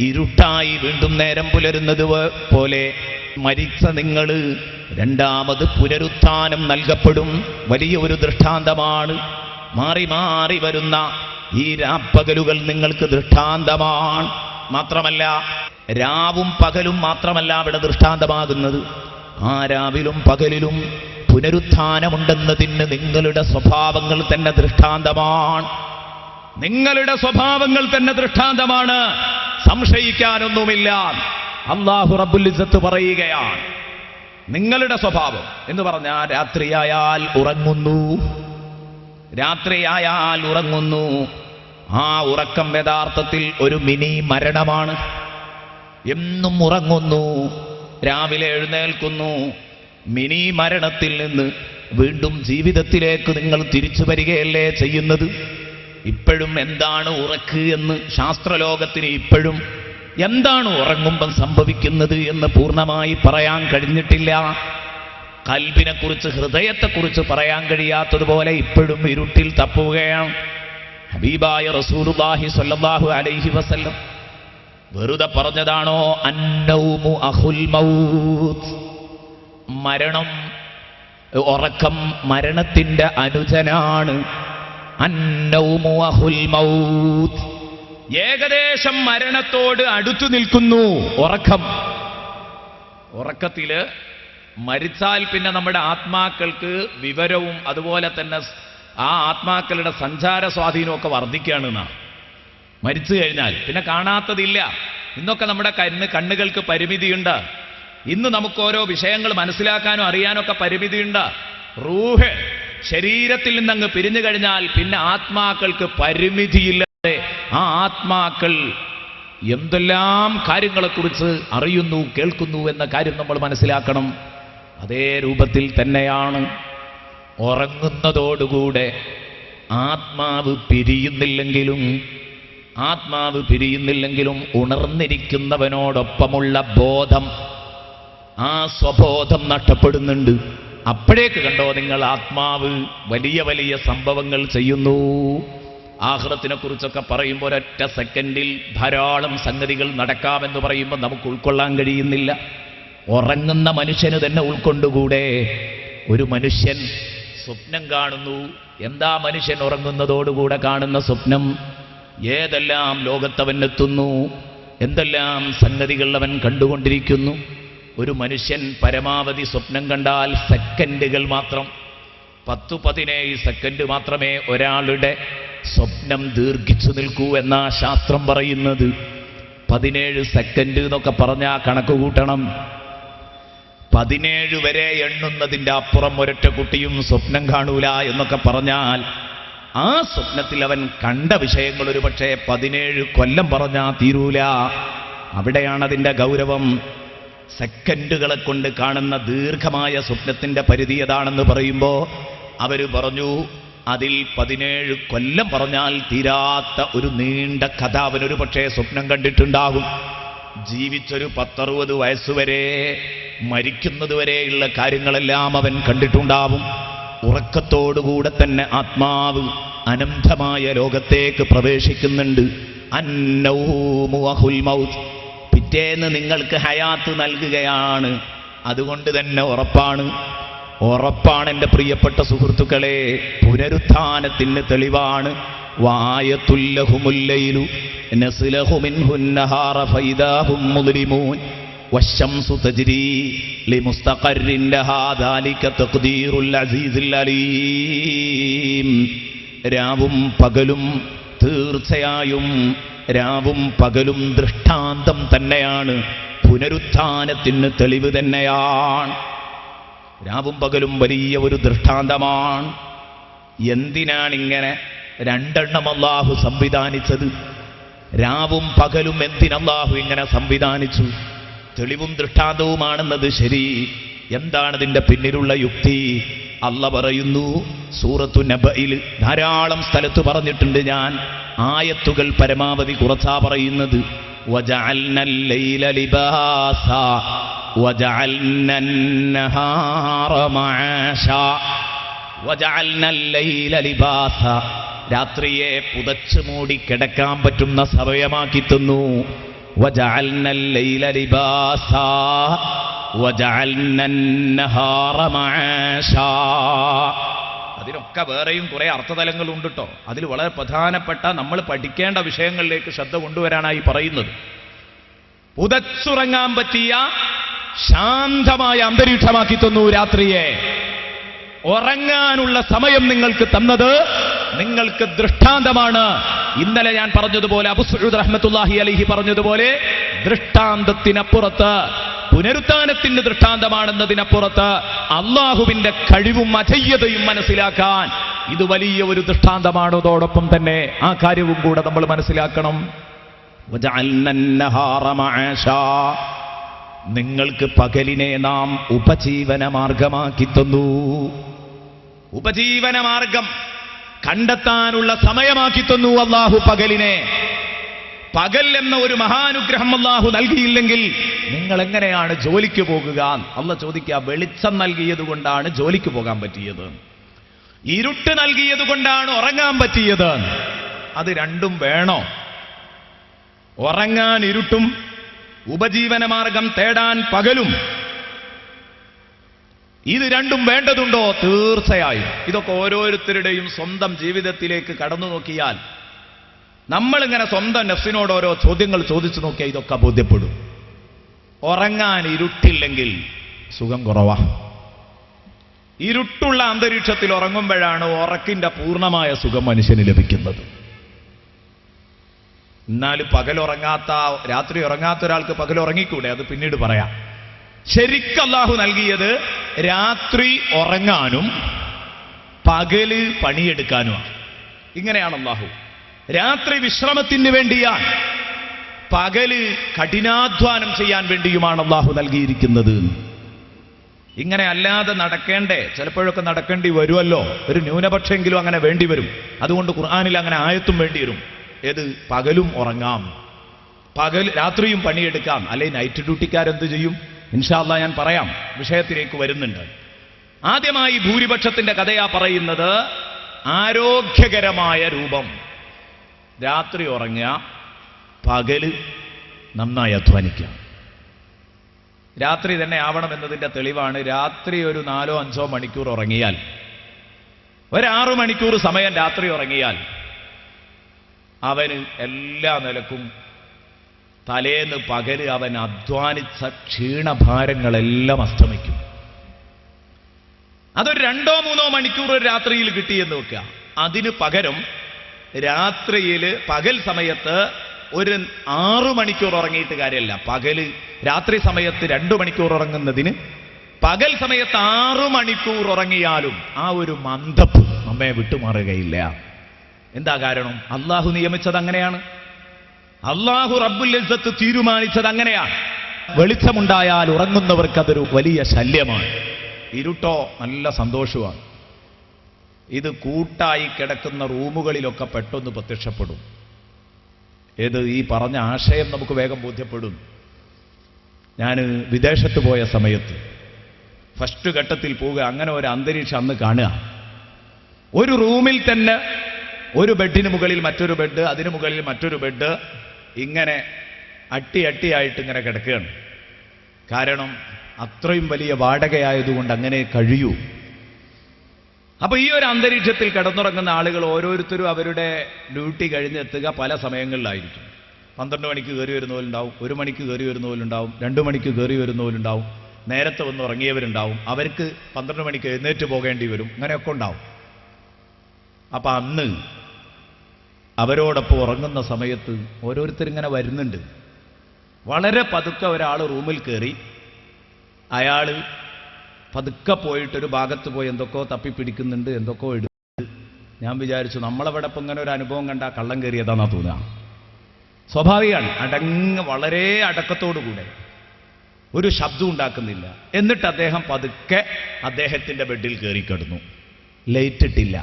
ഇരുട്ടായി വീണ്ടും നേരം പുലരുന്നത് പോലെ മരിച്ച നിങ്ങൾ രണ്ടാമത് പുനരുത്ഥാനം നൽകപ്പെടും. വലിയ ഒരു ദൃഷ്ടാന്തമാണ്. മാറി മാറി വരുന്ന ഈ രാപ്പകലുകൾ നിങ്ങൾക്ക് ദൃഷ്ടാന്തമാണ്. മാത്രമല്ല, രാവും പകലും മാത്രമല്ല അവിടെ ദൃഷ്ടാന്തമാകുന്നത്. ആ രാവിലും പകലിലും പുനരുത്ഥാനമുണ്ടെന്നതിന് നിങ്ങളുടെ സ്വഭാവങ്ങൾ തന്നെ ദൃഷ്ടാന്തമാണ്. നിങ്ങളുടെ സ്വഭാവങ്ങൾ തന്നെ ദൃഷ്ടാന്തമാണ്, സംശയിക്കാനൊന്നുമില്ല. അല്ലാഹു റബ്ബുൽ ഇസ്സത്ത് പറയുകയാണ്, നിങ്ങളുടെ സ്വഭാവം എന്ന് പറഞ്ഞാൽ രാത്രിയായാൽ ഉറങ്ങുന്നു, രാത്രിയായാൽ ഉറങ്ങുന്നു. ആ ഉറക്കം യഥാർത്ഥത്തിൽ ഒരു മിനി മരണമാണ്. എന്നും ഉറങ്ങുന്നു, രാവിലെ എഴുന്നേൽക്കുന്നു. മിനി മരണത്തിൽ നിന്ന് വീണ്ടും ജീവിതത്തിലേക്ക് നിങ്ങൾ തിരിച്ചു വരികയല്ലേ ചെയ്യുന്നത്. ഇപ്പോഴും എന്താണ് ഉറക്ക് എന്ന് ശാസ്ത്രലോകത്തിന് ഇപ്പോഴും എന്താണ് ഉറങ്ങുമ്പം സംഭവിക്കുന്നത് എന്ന് പൂർണ്ണമായി പറയാൻ കഴിഞ്ഞിട്ടില്ല. കൽബിനെക്കുറിച്ച്, ഹൃദയത്തെക്കുറിച്ച് പറയാൻ കഴിയാത്തതുപോലെ ഇപ്പോഴും ഇരുട്ടിൽ തപ്പുകയാണ്. ഹബീബായ റസൂലുള്ളാഹി സ്വല്ലല്ലാഹു അലൈഹി വസല്ലം വെറുതെ പറഞ്ഞതാണോ? അന്നൗമു അഖുൽ മൗത്ത്, മരണം, ഉറക്കം മരണത്തിന്റെ അനുജനാണ്. അന്നൗമു അഖുൽ മൗത്ത്, ഏകദേശം മരണത്തോട് അടുത്തു നിൽക്കുന്നു ഉറക്കം. ഉറക്കത്തില് മരിച്ചാൽ പിന്നെ നമ്മുടെ ആത്മാക്കൾക്ക് വിവരവും അതുപോലെ തന്നെ ആ ആത്മാക്കളുടെ സഞ്ചാര സ്വാധീനമൊക്കെ വർദ്ധിക്കുകയാണെന്നാണ്. മരിച്ചു കഴിഞ്ഞാൽ പിന്നെ കാണാത്തതില്ല. ഇന്നൊക്കെ നമ്മുടെ കണ്ണുകൾക്ക് പരിമിതിയുണ്ട്. ഇന്ന് നമുക്ക് ഓരോ വിഷയങ്ങൾ മനസ്സിലാക്കാനും അറിയാനൊക്കെ പരിമിതിയുണ്ട്. റൂഹ് ശരീരത്തിൽ നിന്നങ്ങ് പിരിഞ്ഞു കഴിഞ്ഞാൽ പിന്നെ ആത്മാക്കൾക്ക് പരിമിതിയില്ലാതെ ആ ആത്മാക്കൾ എന്തെല്ലാം കാര്യങ്ങളെക്കുറിച്ച് അറിയുന്നു, കേൾക്കുന്നു എന്ന കാര്യം നമ്മൾ മനസ്സിലാക്കണം. അതേ രൂപത്തിൽ തന്നെയാണ് ഉറങ്ങുന്നതോടുകൂടെ ആത്മാവ് പിരിയുന്നില്ലെങ്കിലും ഉണർന്നിരിക്കുന്നവനോടൊപ്പമുള്ള ബോധം, ആ സ്വബോധം നഷ്ടപ്പെടുന്നുണ്ട്. അപ്പോഴേക്ക് കണ്ടോ നിങ്ങൾ, ആത്മാവ് വലിയ വലിയ സംഭവങ്ങൾ ചെയ്യുന്നു. ആഖിറത്തിനെ കുറിച്ചൊക്കെ പറയുമ്പോൾ ഒരൊറ്റ സെക്കൻഡിൽ ധാരാളം സംഗതികൾ നടക്കാമെന്ന് പറയുമ്പോൾ നമുക്ക് ഉൾക്കൊള്ളാൻ കഴിയുന്നില്ല. ഉറങ്ങുന്ന മനുഷ്യന് തന്നെ ഉൾക്കൊണ്ടുകൂടെ? ഒരു മനുഷ്യൻ സ്വപ്നം കാണുന്നു. എന്താ മനുഷ്യൻ ഉറങ്ങുന്നതോടുകൂടെ കാണുന്ന സ്വപ്നം? ഏതെല്ലാം ലോകത്തവനെത്തുന്നു, എന്തെല്ലാം സംഗതികൾ അവൻ കണ്ടുകൊണ്ടിരിക്കുന്നു. ഒരു മനുഷ്യൻ പരമാവധി സ്വപ്നം കണ്ടാൽ സെക്കൻഡുകൾ മാത്രം, 10-17 സെക്കൻഡ് മാത്രമേ ഒരാളുടെ സ്വപ്നം ദീർഘിച്ചു നിൽക്കൂ എന്നാ ശാസ്ത്രം പറയുന്നത്. 17 സെക്കൻഡ് എന്നൊക്കെ പറഞ്ഞാൽ കണക്ക് കൂട്ടണം. 17 വരെ എണ്ണുന്നതിൻ്റെ അപ്പുറം ഒരൊറ്റ കുട്ടിയും സ്വപ്നം കാണൂല എന്നൊക്കെ പറഞ്ഞാൽ ആ സ്വപ്നത്തിൽ അവൻ കണ്ട വിഷയങ്ങൾ ഒരു പക്ഷേ 17 കൊല്ലം പറഞ്ഞാൽ തീരൂല. അവിടെയാണ് അതിൻ്റെ ഗൗരവം. സെക്കൻഡുകളെ കൊണ്ട് കാണുന്ന ദീർഘമായ സ്വപ്നത്തിൻ്റെ പരിധി ഏതാണെന്ന് പറയുമ്പോൾ അവർ പറഞ്ഞു അതിൽ 17 കൊല്ലം പറഞ്ഞാൽ തീരാത്ത ഒരു നീണ്ട കഥ അവനൊരു പക്ഷേ സ്വപ്നം കണ്ടിട്ടുണ്ടാകും. ജീവിച്ചൊരു 10-60 വയസ്സുവരെ മരിക്കുന്നതുവരെയുള്ള കാര്യങ്ങളെല്ലാം അവൻ കണ്ടിട്ടുണ്ടാവും. ഉറക്കത്തോടുകൂടെ തന്നെ ആത്മാവ് അനന്തമായ ലോകത്തേക്ക് പ്രവേശിക്കുന്നുണ്ട്. അന്നൗമു അഹുൽ മൗത്ത്, പിറ്റേന്ന് നിങ്ങൾക്ക് ഹയാത്ത് നൽകുകയാണ്. അതുകൊണ്ട് തന്നെ ഉറപ്പാണ് എൻ്റെ പ്രിയപ്പെട്ട സുഹൃത്തുക്കളെ, പുനരുത്ഥാനത്തിന് തെളിവാണ്. വായത്തുൽ ലഹുമുൽ ലൈലു നസ്ലഹു മിൻഹുൻ നഹാറ ഫൈദാഹും മുദ്ലിമൂൻ വശംസു തജ്രി ലിമുസ്തഖറിൻ ലഹാ ദാലിക തഖ്ദീറുൽ അസീസിൽ അലീം. രാവും പകലും, തീർച്ചയായും രാവും പകലും ദൃഷ്ടാന്തം തന്നെയാണ്, പുനരുത്ഥാനത്തിന് തെളിവ് തന്നെയാണ്. രാവും പകലും വലിയ ഒരു ദൃഷ്ടാന്തമാണ്. എന്തിനാണിങ്ങനെ രണ്ടെണ്ണം അല്ലാഹു സംവിധാനിച്ചത്? രാവും പകലും എന്തിനല്ലാഹു ഇങ്ങനെ സംവിധാനിച്ചു? തെളിവും ദൃഷ്ടാന്തവുമാണെന്നത് ശരി. എന്താണ് ഇതിൻ്റെ പിന്നിലുള്ള യുക്തി? അല്ല പറയുന്നു സൂറത്തു നബയിൽ ധാരാളം സ്ഥലത്ത് പറഞ്ഞിട്ടുണ്ട്. ഞാൻ ആയത്തുകൾ പരമാവധി കുറച്ചാ പറയുന്നത്. വജഅൽനൽ ലൈല ലിബാസാ വജഅൽനൻ നഹാറ മആശാ. വജഅൽനൽ ലൈല ലിബാസാ, രാത്രിയെ പുതച്ചു മൂടി കിടക്കാൻ പറ്റുന്ന സമയമാക്കി തന്നു. വജഅൽനൽ ലൈല ലിബാസാ വജഅൽനൻ നഹാറ മആശാ. അതിനൊക്കെ വേറെയും കുറെ അർത്ഥതലങ്ങളുണ്ട് കേട്ടോ. അതിൽ വളരെ പ്രധാനപ്പെട്ട നമ്മൾ പഠിക്കേണ്ട വിഷയങ്ങളിലേക്ക് ശ്രദ്ധ കൊണ്ടുവരാനായി പറയുന്നത്. പുതച്ചുറങ്ങാൻ പറ്റിയ ശാന്തമായ അന്തരീക്ഷമാക്കി തന്നു രാത്രിയെ. ഉറങ്ങാനുള്ള സമയം നിങ്ങൾക്ക് തന്നത് നിങ്ങൾക്ക് ദൃഷ്ടാന്തമാണ്. ഇന്നലെ ഞാൻ പറഞ്ഞതുപോലെ, അബൂ സഈദ് റഹ്മത്തുള്ളാഹി അലൈഹി പറഞ്ഞതുപോലെ, ദൃഷ്ടാന്തത്തിനപ്പുറത്ത്, പുനരുത്ഥാനത്തിന് ദൃഷ്ടാന്തമാണെന്നതിനപ്പുറത്ത് അള്ളാഹുവിന്റെ കഴിവും അജയ്യതയും മനസ്സിലാക്കാൻ ഇത് വലിയ ഒരു ദൃഷ്ടാന്തമാണ്. അതോടൊപ്പം തന്നെ ആ കാര്യവും കൂടെ നമ്മൾ മനസ്സിലാക്കണം. വജഅൽനൻ നഹാറ മആശാ, നിങ്ങൾക്ക് പകലിനെ നാം ഉപജീവന മാർഗമാക്കി തന്നു. ഉപജീവന മാർഗം കണ്ടെത്താനുള്ള സമയമാക്കി തന്നു അല്ലാഹു പകലിനെ. പകൽ എന്ന ഒരു മഹാനുഗ്രഹം അല്ലാഹു നൽകിയില്ലെങ്കിൽ നിങ്ങൾ എങ്ങനെയാണ് ജോലിക്ക് പോകുക? അല്ലാഹു ചോദിക്കുക, വെളിച്ചം നൽകിയത് കൊണ്ടാണ് ജോലിക്ക് പോകാൻ പറ്റിയത്, ഇരുട്ട് നൽകിയത് കൊണ്ടാണ് ഉറങ്ങാൻ പറ്റിയത്. അത് രണ്ടും വേണോ? ഉറങ്ങാൻ ഇരുട്ടും ഉപജീവന മാർഗം തേടാൻ പകലും, ഇത് രണ്ടും വേണ്ടതുണ്ടോ? തീർച്ചയായും. ഇതൊക്കെ ഓരോരുത്തരുടെയും സ്വന്തം ജീവിതത്തിലേക്ക് കടന്നു നോക്കിയാൽ, നമ്മളിങ്ങനെ സ്വന്തം നഫ്സിനോട് ഓരോ ചോദ്യങ്ങൾ ചോദിച്ചു നോക്കിയാൽ ഇതൊക്കെ ബോധ്യപ്പെടും. ഉറങ്ങാൻ ഇരുട്ടില്ലെങ്കിൽ സുഖം കുറവാ. ഇരുട്ടുള്ള അന്തരീക്ഷത്തിൽ ഉറങ്ങുമ്പോഴാണ് ഉറക്കിന്റെ പൂർണ്ണമായ സുഖം മനുഷ്യന് ലഭിക്കുന്നത്. എന്നാലും പകലുറങ്ങാത്ത, രാത്രി ഉറങ്ങാത്ത ഒരാൾക്ക് പകൽ ഉറങ്ങിക്കൂടെ? അത് പിന്നീട് പറയാം. ശരിക്കും അല്ലാഹു നൽകിയത് രാത്രി ഉറങ്ങാനും പകല് പണിയെടുക്കാനുമാണ്. ഇങ്ങനെയാണ് അല്ലാഹു. രാത്രി വിശ്രമത്തിന് വേണ്ടിയാണ്, പകല് കഠിനാധ്വാനം ചെയ്യാൻ വേണ്ടിയുമാണ് അല്ലാഹു നൽകിയിരിക്കുന്നത്. ഇങ്ങനെ അല്ലാതെ നടക്കേണ്ടേ? ചിലപ്പോഴൊക്കെ നടക്കേണ്ടി വരുമല്ലോ. ഒരു ന്യൂനപക്ഷമെങ്കിലും അങ്ങനെ വേണ്ടി വരും. അതുകൊണ്ട് ഖുർആനിൽ അങ്ങനെ ആയത്തും വേണ്ടി വരും. ഏത്? പകലും ഉറങ്ങാം, രാത്രിയും പണിയെടുക്കാം. അല്ലെ നൈറ്റ് ഡ്യൂട്ടിക്കാരെന്ത് ചെയ്യും? ഇൻഷാ അല്ലാഹ് ഞാൻ പറയാം, വിഷയത്തിലേക്ക് വരുന്നുണ്ട്. ആദ്യമായി ഭൂരിപക്ഷത്തിന്റെ കഥയാ പറയുന്നത്. ആരോഗ്യകരമായ രൂപം, രാത്രി ഉറങ്ങുക, പകല് നന്നായി അധ്വാനിക്കുക. രാത്രി തന്നെ ആവണം എന്നതിൻ്റെ തെളിവാണ്, രാത്രി ഒരു 4-5 മണിക്കൂർ ഉറങ്ങിയാൽ, ഒരു 6 മണിക്കൂർ സമയം രാത്രി ഉറങ്ങിയാൽ അവന് എല്ലാ നിലക്കും തലേന്ന് പകല് അവൻ അധ്വാനിച്ച ക്ഷീണഭാരങ്ങളെല്ലാം അസ്തമിക്കും. അതൊരു 2-3 മണിക്കൂർ ഒരു രാത്രിയിൽ കിട്ടിയെന്ന് വെക്കുക. അതിന് പകരം രാത്രിയിൽ, പകൽ സമയത്ത് ഒരു 6 മണിക്കൂർ ഉറങ്ങിയിട്ട് കാര്യമല്ല. രാത്രി സമയത്ത് 2 മണിക്കൂർ ഉറങ്ങുന്നതിന് പകൽ സമയത്ത് 6 മണിക്കൂർ ഉറങ്ങിയാലും ആ ഒരു മന്ദപ്പ് നമ്മെ വിട്ടുമാറുകയില്ല. എന്താ കാരണം? അള്ളാഹു നിയമിച്ചത് അങ്ങനെയാണ്. അള്ളാഹു റബ്ബുൽ ഇസ്സത്ത് തീരുമാനിച്ചത് അങ്ങനെയാണ്. വെളിച്ചമുണ്ടായാൽ ഉറങ്ങുന്നവർക്ക് അതൊരു വലിയ ശല്യമാണ്. ഇരുട്ടോ നല്ല സന്തോഷമാണ്. ഇത് കൂട്ടായി കിടക്കുന്ന റൂമുകളിലൊക്കെ പെട്ടെന്ന് പ്രത്യക്ഷപ്പെടും. ഈ പറഞ്ഞ ആശയം നമുക്ക് വേഗം ബോധ്യപ്പെടും. ഞാൻ വിദേശത്ത് പോയ സമയത്ത് ഫസ്റ്റ് ഘട്ടത്തിൽ പോവുക, അങ്ങനെ ഒരു അന്തരീക്ഷം അന്ന് കാണുക. ഒരു റൂമിൽ തന്നെ ഒരു ബെഡിന് മുകളിൽ മറ്റൊരു ബെഡ്, അതിന് മുകളിൽ മറ്റൊരു ബെഡ്, ഇങ്ങനെ അട്ടിയായിട്ട് ഇങ്ങനെ കിടക്കുകയാണ്. കാരണം അത്രയും വലിയ വാടകയായതുകൊണ്ട് അങ്ങനെ കഴിയൂ. അപ്പൊ ഈ ഒരു അന്തരീക്ഷത്തിൽ കിടന്നുറങ്ങുന്ന ആളുകൾ ഓരോരുത്തരും അവരുടെ ഡ്യൂട്ടി കഴിഞ്ഞെത്തുക പല സമയങ്ങളിലായിരിക്കും. 12 മണിക്ക് കയറി വരുന്നവരുണ്ടാവും, 1 മണിക്ക് കയറി വരുന്നവരുണ്ടാവും, 2 മണിക്ക് കയറി വരുന്നവരുണ്ടാവും, നേരത്തെ വന്ന് ഉറങ്ങിയവരുണ്ടാവും, അവർക്ക് 12 മണിക്ക് എഴുന്നേറ്റ് പോകേണ്ടി വരും, അങ്ങനെയൊക്കെ ഉണ്ടാവും. അപ്പൊ അന്ന് അവരോടൊപ്പം ഉറങ്ങുന്ന സമയത്ത് ഓരോരുത്തരിങ്ങനെ വരുന്നുണ്ട്. വളരെ പതുക്കെ ഒരാൾ റൂമിൽ കയറി, അയാൾ പതുക്കെ പോയിട്ടൊരു ഭാഗത്ത് പോയി എന്തൊക്കെയോ തപ്പിപ്പിടിക്കുന്നുണ്ട്, എന്തൊക്കെയോ എടുത്ത്. ഞാൻ വിചാരിച്ചു നമ്മളവിടെ ഇപ്പം ഇങ്ങനെ ഒരു അനുഭവം കണ്ടാൽ കള്ളം കയറിയതാണെന്നാ തോന്നുക. സ്വാഭാവികമാണ്. വളരെ അടക്കത്തോടുകൂടെ ഒരു ശബ്ദം ഉണ്ടാക്കുന്നില്ല. എന്നിട്ട് അദ്ദേഹം പതുക്കെ അദ്ദേഹത്തിൻ്റെ ബെഡിൽ കയറി കിടന്നു. ലൈറ്റ് ഇട്ടില്ല.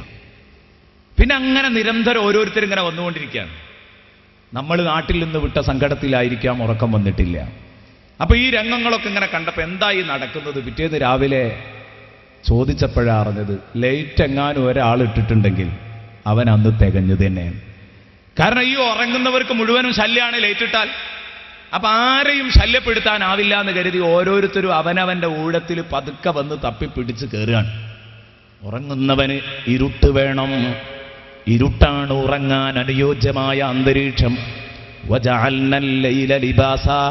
പിന്നെ അങ്ങനെ നിരന്തരം ഓരോരുത്തരും ഇങ്ങനെ വന്നുകൊണ്ടിരിക്കുകയാണ്. നമ്മൾ നാട്ടിൽ നിന്ന് വിട്ട സങ്കടത്തിലായിരിക്കാം, ഉറക്കം വന്നിട്ടില്ല. അപ്പൊ ഈ രംഗങ്ങളൊക്കെ ഇങ്ങനെ കണ്ടപ്പോൾ എന്താ ഈ നടക്കുന്നത്? പിറ്റേന്ന് രാവിലെ ചോദിച്ചപ്പോഴാണ് അറിഞ്ഞത്, ലൈറ്റ് എങ്ങാനും ഒരാൾ ഇട്ടിട്ടുണ്ടെങ്കിൽ അവൻ അന്ന് തികഞ്ഞു തന്നെയാണ്. കാരണം ഈ ഉറങ്ങുന്നവർക്ക് മുഴുവനും ശല്യമാണ് ലൈറ്റ് ഇട്ടാൽ. അപ്പൊ ആരെയും ശല്യപ്പെടുത്താനാവില്ല എന്ന് കരുതി ഓരോരുത്തരും അവനവന്റെ ഊഴത്തിൽ പതുക്കെ വന്ന് തപ്പിപ്പിടിച്ച് കയറുകയാണ്. ഉറങ്ങുന്നവന് ഇരുട്ട് വേണം. ഇരുട്ടാണ് ഉറങ്ങാൻ അനുയോജ്യമായ അന്തരീക്ഷം. വജഅൽനൽ ലൈല ലിബാസാ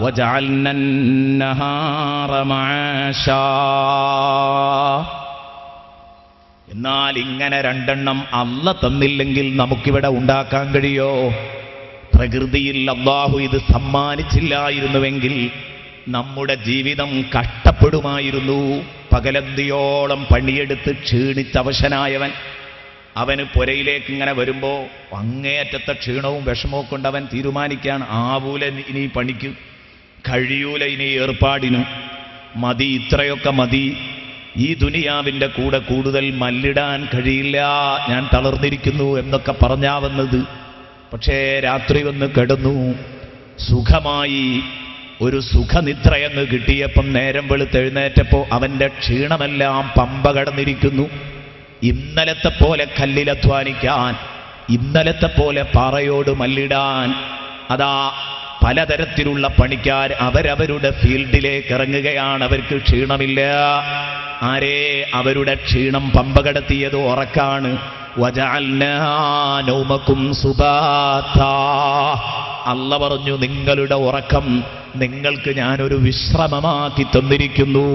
വജഅൽനൻ നഹാറ മആശാ. എന്നാൽ ഇങ്ങനെ രണ്ടെണ്ണം അല്ല തന്നില്ലെങ്കിൽ നമുക്കിവിടെ ഉണ്ടാക്കാൻ കഴിയോ? പ്രകൃതിയിൽ അല്ലാഹു ഇത് സമ്മാനിച്ചില്ലായിരുന്നുവെങ്കിൽ നമ്മുടെ ജീവിതം കഷ്ടപ്പെടുമായിരുന്നു. പകലന്തിയോളം പണിയെടുത്ത് ക്ഷീണിച്ചവശനായവൻ അവന് പുരയിലേക്ക് ഇങ്ങനെ വരുമ്പോൾ അങ്ങേയറ്റത്തെ ക്ഷീണവും വിഷമവും കൊണ്ട് അവൻ തീരുമാനിക്കുകയാണ്, ആവൂല ഇനി പണിക്ക്, കഴിയൂല ഇനി ഏർപ്പാടിന്, മതി, ഇത്രയൊക്കെ മതി, ഈ ദുനിയാവിൻ്റെ കൂടെ കൂടുതൽ മല്ലിടാൻ കഴിയില്ല, ഞാൻ തളർന്നിരിക്കുന്നു എന്നൊക്കെ പറഞ്ഞാവുന്നത്. പക്ഷേ രാത്രി വന്ന് കിടന്നു, സുഖമായി ഒരു സുഖനിദ്രയങ്ങ് കിട്ടിയപ്പം നേരം വെളുത്തെഴുന്നേറ്റപ്പോൾ അവൻ്റെ ക്ഷീണമെല്ലാം പമ്പ കടന്നിരിക്കുന്നു. ഇന്നലത്തെ പോലെ കല്ലിലധ്വാനിക്കാൻ, ഇന്നലത്തെ പോലെ പാറയോട് മല്ലിടാൻ അതാ പലതരത്തിലുള്ള പണിക്കാർ അവരവരുടെ ഫീൽഡിലേക്ക് ഇറങ്ങുകയാണ്. അവർക്ക് ക്ഷീണമില്ല. ആരേ അവരുടെ ക്ഷീണം പമ്പ കടത്തിയത് ഉറക്കാണ്. വജഅൽനാ നൗമകും സുബാതാ. അല്ല പറഞ്ഞു, നിങ്ങളുടെ ഉറക്കം നിങ്ങൾക്ക് ഞാനൊരു വിശ്രമമാക്കി തന്നിരിക്കുന്നു.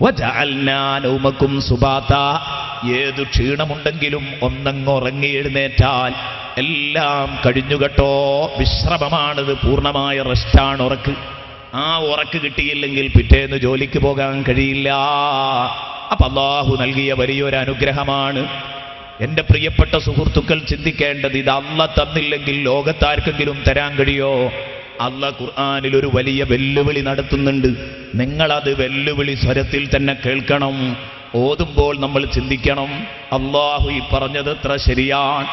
വജഅൽനാ നൗമകും സുബാതാ. ഏതു ക്ഷീണമുണ്ടെങ്കിലും ഒന്നങ്ങ് ഉറങ്ങി എഴുന്നേറ്റാൽ എല്ലാം കഴിഞ്ഞു കേട്ടോ. വിശ്രമമാണിത്, പൂർണ്ണമായ റെസ്റ്റാണ് ഉറക്ക്. ആ ഉറക്ക് കിട്ടിയില്ലെങ്കിൽ പിറ്റേന്ന് ജോലിക്ക് പോകാൻ കഴിയില്ല. അപ്പൊ അല്ലാഹു നൽകിയ വലിയൊരു അനുഗ്രഹമാണ്. എൻ്റെ പ്രിയപ്പെട്ട സുഹൃത്തുക്കൾ ചിന്തിക്കേണ്ടത്, ഇത് അല്ല തന്നില്ലെങ്കിൽ ലോകത്താർക്കെങ്കിലും തരാൻ കഴിയോ? അല്ല ഖുർആനിൽ ഒരു വലിയ വെല്ലുവിളി നടത്തുന്നുണ്ട്. നിങ്ങളത് വെല്ലുവിളി സ്വരത്തിൽ തന്നെ കേൾക്കണം. ഓതുമ്പോൾ നമ്മൾ ചിന്തിക്കണം, അല്ലാഹു ഈ പറഞ്ഞത് എത്ര ശരിയാണ്.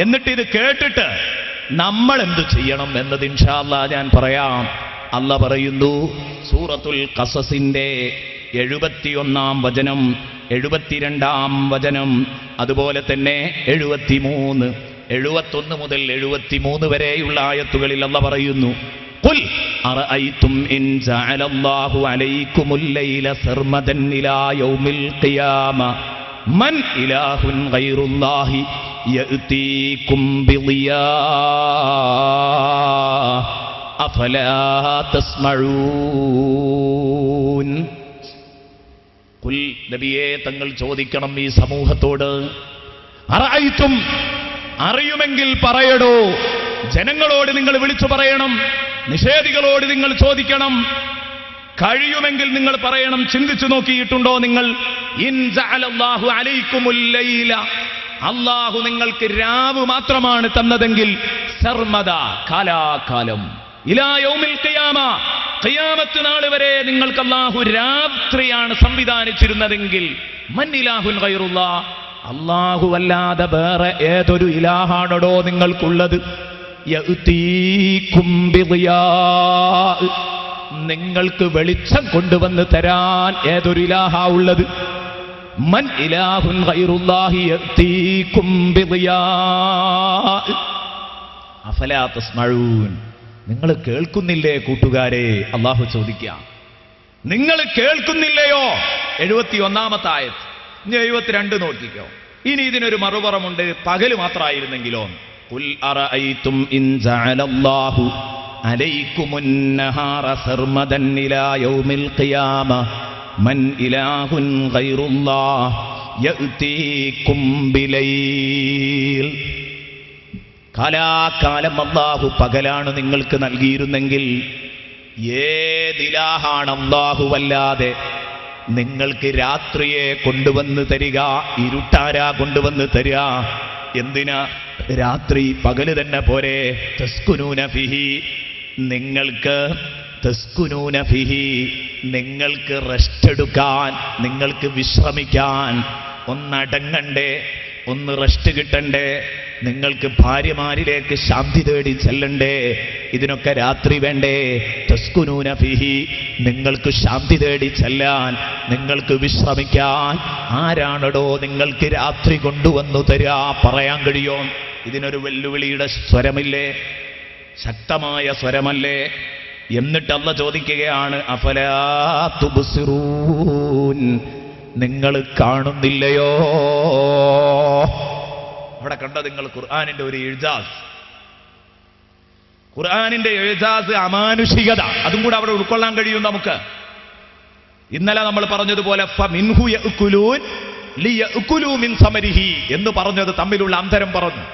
എന്നിട്ട് ഇത് കേട്ടിട്ട് നമ്മൾ എന്തു ചെയ്യണം എന്നത് ഇൻഷാ അല്ലാഹ് ഞാൻ പറയാം. അല്ല പറയുന്നു സൂറത്തുൽ ഖസസിന്റെ 71-ാം വചനം, 72-ാം വചനം, അതുപോലെ തന്നെ 73, 71 മുതൽ 73 വരെയുള്ള ആയത്തുകളിൽ അല്ല പറയുന്നു, ഖുൽ അറഅയ്തും ഇൻ ജഅലല്ലാഹു അലൈക്കുമുൽ ലൈല സർമദൻ ഇലാ യൗമിൽ ഖിയാമ മൻ ഇലാഹുൻ ഗൈറുല്ലാഹി യഅതീകും ബിളിയാ അഫലാ തസ്മഊൻ. ഖുൽ, നബിയേ തങ്ങൾ ചോദിക്കണം ഈ സമൂഹത്തോട്, അറഅയ്തും, അറിയുമെങ്കിൽ പറയടോ. ജനങ്ങളോട് നിങ്ങൾ വിളിച്ചു പറയണം, നിഷേധികളോട് നിങ്ങൾ ചോദിക്കണം. കഴിയുമെങ്കിൽ നിങ്ങൾ പറയണം, ചിന്തിച്ചു നോക്കിയിട്ടുണ്ടോ നിങ്ങൾ? ഇൻ ജഅലല്ലാഹു അലൈക്കുമുൽ ലൈല, അല്ലാഹു നിങ്ങൾക്ക് രാവ് മാത്രമാണ് തന്നതെങ്കിൽ, സർമദ, കാലാകാലം, ഇലാ യൗമിൽ ഖിയാമ, ഖിയാമത്ത് നാൾ വരെ നിങ്ങൾക്ക് അല്ലാഹു രാത്രിയാണ് സംവിധാനിച്ചിരുന്നതെങ്കിൽ, മൻ ഇലാഹുൻ ഗൈറുല്ലാഹ്, അല്ലാഹു അല്ലാതെ വേറെ ഏതൊരു ഇലാഹാണോ നിങ്ങൾക്കുള്ളത്? യഅ്തീകും ബിദിയാ, നിങ്ങൾക്ക് വെളിച്ചം കൊണ്ടുവന്ന് തരാൻ ഏതൊരു ഇലാഹാ ഉള്ളത്? മൻ ഇലാഹുൻ ഗൈറുല്ലാഹി യഅ്തീകും ബിദിയാ അഫലാ തസ്മഊൻ. നിങ്ങൾ കേൾക്കുന്നില്ലേ കൂട്ടുകാരെ? അല്ലാഹു ചോദിക്കാം, നിങ്ങൾ കേൾക്കുന്നില്ലയോ? 71-ാമത്തെ ആയത്ത്. ഇനി 72 നോക്കിക്കോ. ഇനി ഇതിനൊരു മറുപുറമുണ്ട്, പകല് മാത്രമായിരുന്നെങ്കിലോ? ഖുൽ അറഅയ്തും ഇൻ ജഅലല്ലാഹു അലൈക്കുമുൻ നഹാറ സർമദൻ ഇലാ യൗമിൽ ഖിയാമ മൻ ഇലാഹുൻ ഗൈറുല്ലാഹ് യഅ്തീകും ബിലൈൽ. കാലാകാലം അല്ലാഹു പകലാണ് നിങ്ങൾക്ക് നൽകിയിരുന്നെങ്കിൽ, ഏതിലാഹാണ് അല്ലാഹുവല്ലാതെ നിങ്ങൾക്ക് രാത്രിയെ കൊണ്ടുവന്ന് തരിക? ഇരുട്ടാരാ കൊണ്ടുവന്ന് തരിക? എന്തിനാ? രാത്രി പകല് തന്നെ പോരെ? തസ്കുനൂന ഫിഹി, നിങ്ങൾക്ക് തസ്കുനൂന ഫിഹി, നിങ്ങൾക്ക് റെസ്റ്റ് എടുക്കാൻ, നിങ്ങൾക്ക് വിശ്രമിക്കാൻ, ഒന്നടങ്ങണ്ടേ, ഒന്ന് റെസ്റ്റ് കിട്ടണ്ടേ, നിങ്ങൾക്ക് ഭാര്യമാരിലേക്ക് ശാന്തി തേടി ചെല്ലണ്ടേ? ഇതിനൊക്കെ രാത്രി വേണ്ടേ? തസ്കുനൂന ഫിഹി, നിങ്ങൾക്ക് ശാന്തി തേടി ചെല്ലാൻ, നിങ്ങൾക്ക് വിശ്രമിക്കാൻ ആരാണടോ നിങ്ങൾക്ക് രാത്രി കൊണ്ടുവന്നു തരാ? പറയാൻ കഴിയോ? ഇതിനൊരു വെല്ലുവിളിയുടെ സ്വരമില്ലേ? ശക്തമായ സ്വരമല്ലേ? എന്നിട്ട് അല്ലാഹു ചോദിക്കുകയാണ്, അഫലാ തുബ്സിറൂൻ, നിങ്ങൾ കാണുന്നില്ലയോ? അവിടെ കണ്ടോ നിങ്ങൾ ഖുർആനിന്റെ ഒരു ഇഴ്ജാസ്, ഖുർആനിന്റെ ഇഴ്ജാസ്, അമാനുഷികത, അതും കൂടെ അവിടെ ഉൾക്കൊള്ളാൻ കഴിയും നമുക്ക്. ഇന്നലെ നമ്മൾ പറഞ്ഞതുപോലെ ഫമിൻഹു യഅ്കുലൂൻ ലിയഅ്കുലൂ മിൻ സമരിഹി എന്ന് പറഞ്ഞത് തമ്മിലുള്ള അന്തരം പറഞ്ഞു.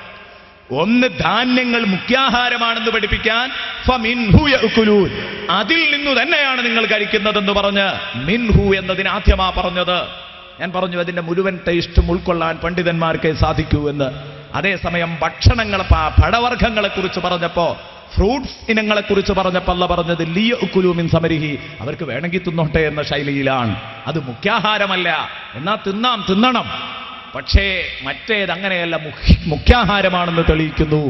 ഒന്ന് ധാന്യങ്ങൾ മുഖ്യാഹാരമാണെന്ന് പഠിപ്പിക്കാൻ ഫമിൻഹു യഅ്കുലൂൻ, അതിൽ നിന്നു തന്നെയാണ് നിങ്ങൾ കഴിക്കുന്നതെന്ന് പറഞ്ഞ് മിൻഹു എന്നതിന് ആദ്യമാ പറഞ്ഞത്. ഞാൻ പറഞ്ഞു അതിന്റെ മുഴുവൻ ടേസ്റ്റും ഉൾക്കൊള്ളാൻ പണ്ഡിതന്മാർക്കേ സാധിക്കൂ എന്ന്. അതേസമയം ഭക്ഷണങ്ങൾ, പഴവർഗ്ഗങ്ങളെ കുറിച്ച് പറഞ്ഞപ്പോ, ഫ്രൂട്ട്സ് ഇനങ്ങളെ കുറിച്ച് പറഞ്ഞപ്പോൾ അല്ലാഹു പറഞ്ഞത് ലിയഅ്കുലൂ മിൻ സമരിഹി, അവർക്ക് വേണമെങ്കിൽ തിന്നോട്ടെ എന്ന ശൈലിയിലാണ്. അത് മുഖ്യാഹാരമല്ല, എന്നാ തിന്നണം, പക്ഷേ മറ്റേത് അങ്ങനെയല്ല, മുഖ്യാഹാരമാണെന്ന് തെളിയിക്കുന്നു.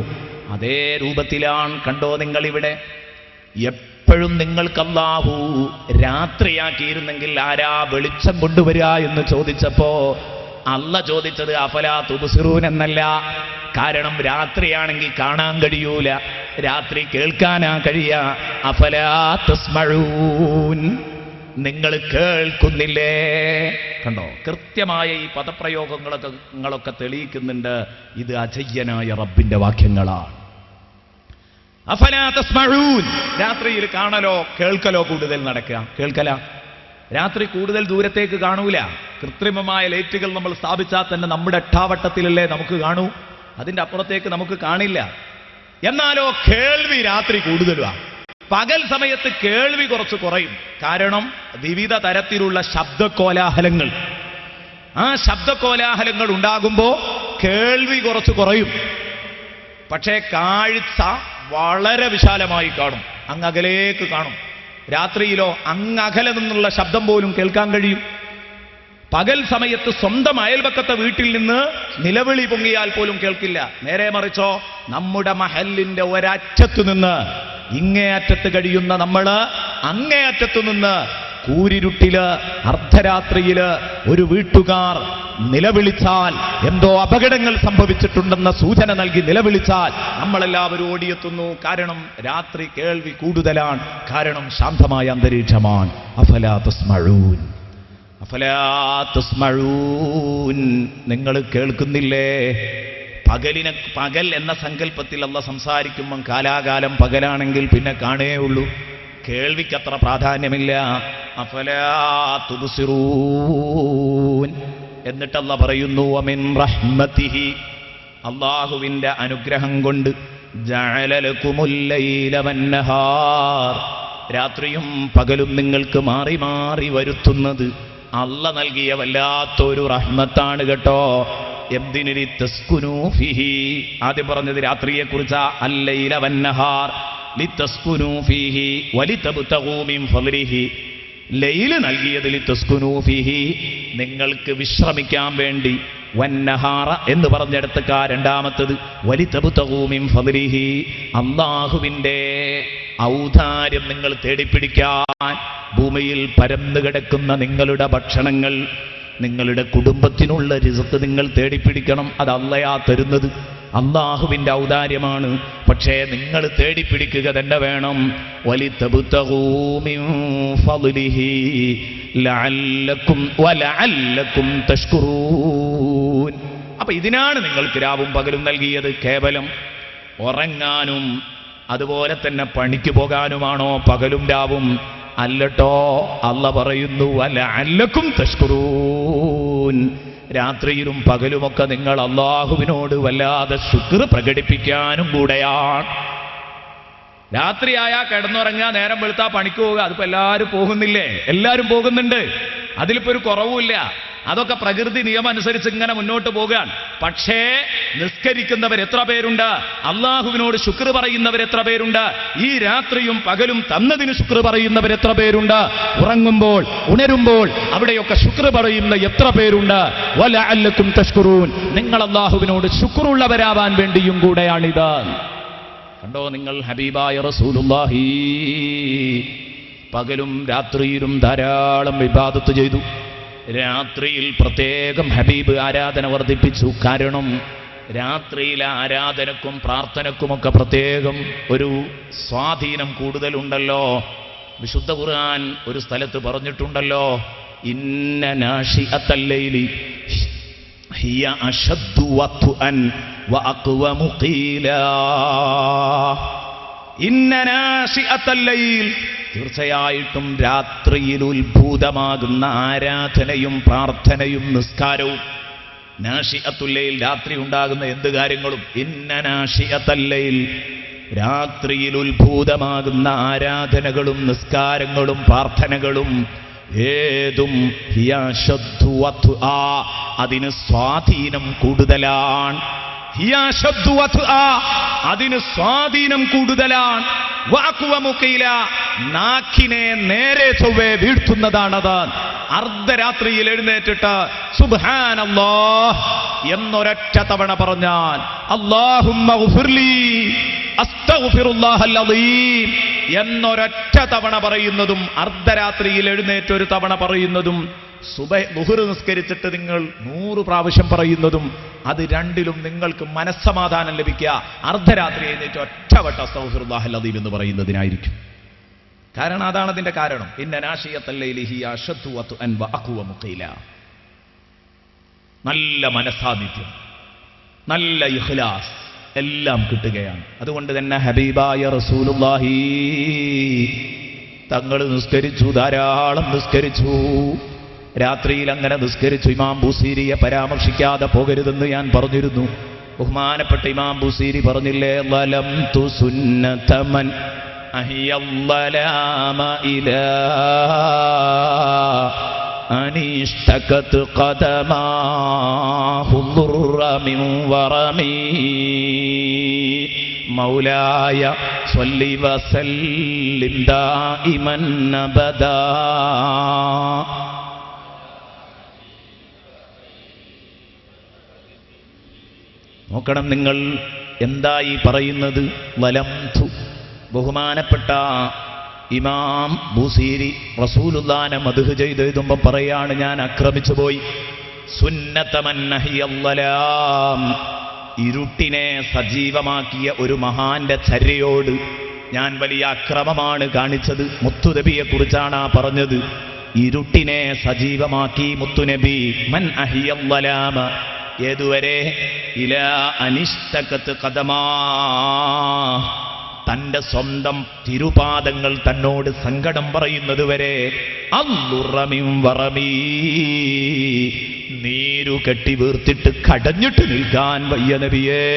അതേ രൂപത്തിലാണ് കണ്ടോ നിങ്ങളിവിടെ. എപ്പോഴും നിങ്ങൾക്ക് അല്ലാഹു രാത്രിയാക്കിയിരുന്നെങ്കിൽ ആരാ വെളിച്ചം കൊണ്ടുവരിക എന്ന് ചോദിച്ചപ്പോ അല്ലാഹു ചോദിച്ചത് അഫലാ തുബ്സിറൂൻ എന്നല്ല. കാരണം രാത്രിയാണെങ്കിൽ കാണാൻ കഴിയൂല, രാത്രി കേൾക്കാനാ കഴിയാ. അഫലാ തസ്മഊൻ, നിങ്ങൾ കേൾക്കുന്നില്ലേ? കണ്ടോ, കൃത്യമായ ഈ പദപ്രയോഗങ്ങളൊക്കെ തെളിയിക്കുന്നുണ്ട് ഇത് അജയ്യനായ റബ്ബിന്റെ വാക്യങ്ങളാണ്. അഫലാ തസ്മഊൻ, രാത്രിയിൽ കാണലോ കേൾക്കലോ കൂടുതൽ നടക്കുക. കേൾക്കല രാത്രി കൂടുതൽ ദൂരത്തേക്ക് കാണൂല. കൃത്രിമമായ ലൈറ്റുകൾ നമ്മൾ സ്ഥാപിച്ചാൽ തന്നെ നമ്മുടെ എട്ടാവട്ടത്തിലല്ലേ നമുക്ക് കാണൂ, അതിന്റെ അപ്പുറത്തേക്ക് നമുക്ക് കാണില്ല. എന്നാലോ കേൾവി രാത്രി കൂടുതലാണ്. പകൽ സമയത്ത് കേൾവി കുറച്ച് കുറയും. കാരണം വിവിധ തരത്തിലുള്ള ശബ്ദകോലാഹലങ്ങൾ, ആ ശബ്ദകോലാഹലങ്ങൾ ഉണ്ടാകുമ്പോൾ കേൾവി കുറച്ച് കുറയും. പക്ഷേ കാഴ്ച വളരെ വിശാലമായി കാണും, അങ്ങകലേക്ക് കാണും. രാത്രിയിലോ അങ്ങകലെ നിന്നുള്ള ശബ്ദം പോലും കേൾക്കാൻ കഴിയും. പകൽ സമയത്ത് സ്വന്തം അയൽപക്കത്തെ വീട്ടിൽ നിന്ന് നിലവിളി പൊങ്ങിയാൽ പോലും കേൾക്കില്ല. നേരെ മറിച്ചോ നമ്മുടെ മഹലിന്റെ ഒരറ്റത്തു നിന്ന് ഇങ്ങേയറ്റത്ത് കഴിയുന്ന നമ്മള് അങ്ങേയറ്റത്തു നിന്ന് കൂരിരുട്ടില് അർദ്ധരാത്രിയില് ഒരു വീട്ടുകാർ നിലവിളിച്ചാൽ, എന്തോ അപകടങ്ങൾ സംഭവിച്ചിട്ടുണ്ടെന്ന സൂചന നൽകി നിലവിളിച്ചാൽ നമ്മളെല്ലാവരും ഓടിയെത്തുന്നു. കാരണം രാത്രി കേൾവി കൂടുതലാണ്, കാരണം ശാന്തമായ അന്തരീക്ഷമാണ്. അഫലാ തസ്മഊൻ, അഫലാ തസ്മഊൻ, നിങ്ങൾ കേൾക്കുന്നില്ലേ? പകൽ എന്ന സങ്കല്പത്തിൽ അല്ലാഹു സംസാരിക്കുമ്പം കാലാകാലം പകലാണെങ്കിൽ പിന്നെ കാണേ ഉള്ളൂ, കേൾവിക്കത്ര പ്രാധാന്യമില്ല. അഫലാ തുബ്സിറൂൻ, എന്നിട്ട് അല്ലാഹു പറയുന്നു വമിൻ റഹ്മതിഹി, അല്ലാഹുവിന്റെ അനുഗ്രഹം കൊണ്ട് ജഅല ലകുമുൽ ലൈല വന്നഹാർ, രാത്രിയും പകലും നിങ്ങൾക്ക് മാറി മാറി വരുത്തുന്നത് അള്ള നൽകിയ വല്ലാത്തൊരു റഹ്മത്താണ് കേട്ടോ. യബ്ദിനി തസ്കുനൂ ഫീഹി, ആദ്യം പറഞ്ഞത് രാത്രിയെക്കുറിച്ചാ. അല്ലൈല വന്നഹാർ ലിതസ്കുനൂ ഫീഹി വലിതബ്തഗൂ മിൻ ഫളിഹി. ലൈല് നൽകിയത് ലിതസ്കുനൂ ഫീഹി, നിങ്ങൾക്ക് വിശ്രമിക്കാൻ വേണ്ടി. വന്നഹാറ എന്ന് പറഞ്ഞെടുത്തക്ക രണ്ടാമത്തത് വലിതബ്തഗൂ മിൻ ഫളിഹി, അല്ലാഹുവിൻ്റെ ഔദാര്യം നിങ്ങൾ തേടിപ്പിടിക്കാൻ. ഭൂമിയിൽ പരന്നു കിടക്കുന്ന നിങ്ങളുടെ ഭക്ഷണങ്ങൾ, നിങ്ങളുടെ കുടുംബത്തിനുള്ള റിസ്ക് നിങ്ങൾ തേടിപ്പിടിക്കണം. അത് അള്ളയാ തരുന്നത്, അല്ലാഹുവിൻ്റെ ഔദാര്യമാണ്. പക്ഷേ നിങ്ങൾ തേടിപ്പിടിക്കുക തന്നെ വേണം. വലിതബ്തഗൂ മിൻ ഫളിഹി ലഅല്ലക്കും വലഅല്ലക്കും തഷ്കുറൂൻ. അപ്പൊ ഇതിനാണ് നിങ്ങൾക്ക് രാവും പകലും നൽകിയത്. കേവലം ഉറങ്ങാനും അതുപോലെ തന്നെ പണിക്ക് പോകാനുമാണോ പകലും രാവും? അല്ലട്ടോ. അള്ള പറയുന്നു വലഅല്ലക്കും തഷ്കുറൂൻ, രാത്രിയിലും പകലുമൊക്കെ നിങ്ങൾ അല്ലാഹുവിനോട് വല്ലാതെ ശുക്ർ പ്രകടിപ്പിക്കാനും കൂടെയാണ്. രാത്രിയായാൽ കിടന്നുറങ്ങാ, നേരം വെളുത്താ പണിക്ക് പോവുക. അതിപ്പോ എല്ലാവരും പോകുന്നില്ലേ? എല്ലാവരും പോകുന്നുണ്ട്, അതിലിപ്പോ ഒരു കുറവുമില്ല. അതൊക്കെ പ്രകൃതി നിയമം അനുസരിച്ച് ഇങ്ങനെ മുന്നോട്ട് പോകാൻ. പക്ഷേ നിസ്കരിക്കുന്നവർ എത്ര പേരുണ്ട്? അള്ളാഹുവിനോട് ശുക്ർ പറയുന്നവർ എത്ര പേരുണ്ട്? ഈ രാത്രിയും പകലും തന്നതിന് ശുക്ർ പറയുന്നവർ എത്ര പേരുണ്ട്? ഉറങ്ങുമ്പോൾ ഉണരുമ്പോൾ അവിടെയൊക്കെ ശുക്ർ പറയുന്ന എത്ര പേരുണ്ട്? വലഅല്ലക്കും തഷ്കുറൂൻ, നിങ്ങൾ അള്ളാഹുവിനോട് ശുക്റുള്ളവരാവാൻ വേണ്ടിയും കൂടെയാണിത്. കണ്ടോ നിങ്ങൾ, ഹബീബായ റസൂലുള്ളാഹി പകലും രാത്രിയിലും ധാരാളം ഇബാദത്ത് ചെയ്തു. രാത്രിയിൽ പ്രത്യേകം ഹബീബ് ആരാധന വർദ്ധിപ്പിച്ചു. കാരണം രാത്രിയിലെ ആരാധനക്കും പ്രാർത്ഥനക്കുമൊക്കെ പ്രത്യേകം ഒരു സ്വാധീനം കൂടുതലുണ്ടല്ലോ. വിശുദ്ധ ഖുർആൻ ഒരു സ്ഥലത്ത് പറഞ്ഞിട്ടുണ്ടല്ലോ, ഇന്ന നാശിഅത്തൽ ലൈലി ഹിയ അശദ്ദു വത്അൻ വഅഖ്വമു ഖീലാ. ഇന്ന നാശിഅത്തൽ ലൈൽ, തീർച്ചയായിട്ടും രാത്രിയിൽ ഉത്ഭൂതമാകുന്ന ആരാധനയും പ്രാർത്ഥനയും നിസ്കാരവും. നാശിഅത്തുൽ ലൈൽ, രാത്രി ഉണ്ടാകുന്ന എന്ത് കാര്യങ്ങളും. ഇന്ന നാശിഅത്തൽ ലൈൽ, രാത്രിയിൽ ഉത്ഭൂതമാകുന്ന ആരാധനകളും നിസ്കാരങ്ങളും പ്രാർത്ഥനകളും ഏതും ഹിയശദ്ദു വത്ആ, അതിന് സ്വാധീനം കൂടുതലാണ്. ഹിയശദ്ദു വത്ആ, അതിന് സ്വാധീനം കൂടുതലാണ്. വഅഖ്വമു ഖീല, നാക്കിനെ നേരെ ചൊവ്വേ വീഴ്ത്തുന്നതാണത്. അർദ്ധരാത്രിയിൽ എഴുന്നേറ്റിട്ട് സുബ്ഹാനല്ലാഹ് എന്നൊരൊറ്റ തവണ പറഞ്ഞാൽ, അല്ലാഹുമ്മ ഗുഫിർലി അസ്തഗ്ഫിറുല്ലാഹൽ അളീം എന്നൊരൊറ്റ തവണ പറയുന്നതും, അർദ്ധരാത്രിയിൽ എഴുന്നേറ്റ് ഒരു തവണ പറയുന്നതും, ളുഹർ നിസ്കരിച്ചിട്ട് നിങ്ങൾ 100 പ്രാവശ്യം പറയുന്നതും, അത് രണ്ടിലും നിങ്ങൾക്ക് മനസ്സമാധാനം ലഭിക്കുക അർദ്ധരാത്രി എഴുന്നേറ്റ് ഒറ്റവട്ട അസ്തഗ്ഫിറുല്ലാഹൽ അളീം എന്ന് പറയുന്നതിനായിരിക്കും. കാരണം അതാണ് അതിന്റെ കാരണം. ഇന്ന നാശിയത്തൽ ലൈലി ഹിയ അശദ്ദു വത്അൻ വഅഖ്വമു ഖീല. നല്ല മനസ്സാന്നിധ്യം, നല്ല ഇഖ്ലാസ് എല്ലാം കിട്ടുകയാണ്. അതുകൊണ്ട് തന്നെ ഹബീബായ റസൂലുള്ളാഹി തങ്ങൾ നിസ്കരിച്ചു, ധാരാളം നിസ്കരിച്ചു. രാത്രിയിൽ അങ്ങനെ നിസ്കരിച്ചു. ഇമാം ബുസീരിയെ പരാമർശിക്കാതെ പോകരുതെന്ന് ഞാൻ പറഞ്ഞിരുന്നു. ബഹുമാനപ്പെട്ട ഇമാം ബുസീരി പറഞ്ഞില്ലേ, വലംതു സുന്നതമൻ അഹിയല്ലലാമ ഇലാ അനിഷ്തകത് ഖദമാഹു ദുർറ മിൻ വറമി മൗലായ സ്വല്ലി വസല്ലിം ദായിമൻ അബദാ. നോക്കണം നിങ്ങൾ, എന്തായി പറയുന്നത്? വലംതു, ബഹുമാനപ്പെട്ട ഇമാം ബുസീരി റസൂലുള്ളാഹിനെ മദ്ഹ് ചെയ്ത് എഴുതുമ്പോൾ പറയാണ്, ഞാൻ ആക്രമിച്ചു പോയി. സുന്നതമൻ നഹിയല്ലലാം, ഇരുട്ടിനെ സജീവമാക്കിയ ഒരു മഹാന്റെ ചര്യയോട് ഞാൻ വലിയ അക്രമമാണ് കാണിച്ചത്. മുത്തുനബിയെ കുറിച്ചാണ് ആ പറഞ്ഞത്. ഇരുട്ടിനെ സജീവമാക്കി മുത്തുനബി. മൻ അഹിയല്ലലാമ, ഏതുവരെ? ഇലാ അനിഷ്തകത് ഖദമാ, തന്റെ സ്വന്തം തിരുപാദങ്ങൾ തന്നോട് സങ്കടം പറയുന്നത് വരെ. അല്ലുറ മിൻ വറമി, നീരു കെട്ടി വീർത്തിട്ട് കടഞ്ഞിട്ട് നിൽക്കാൻ വയ്യ നബിയേ.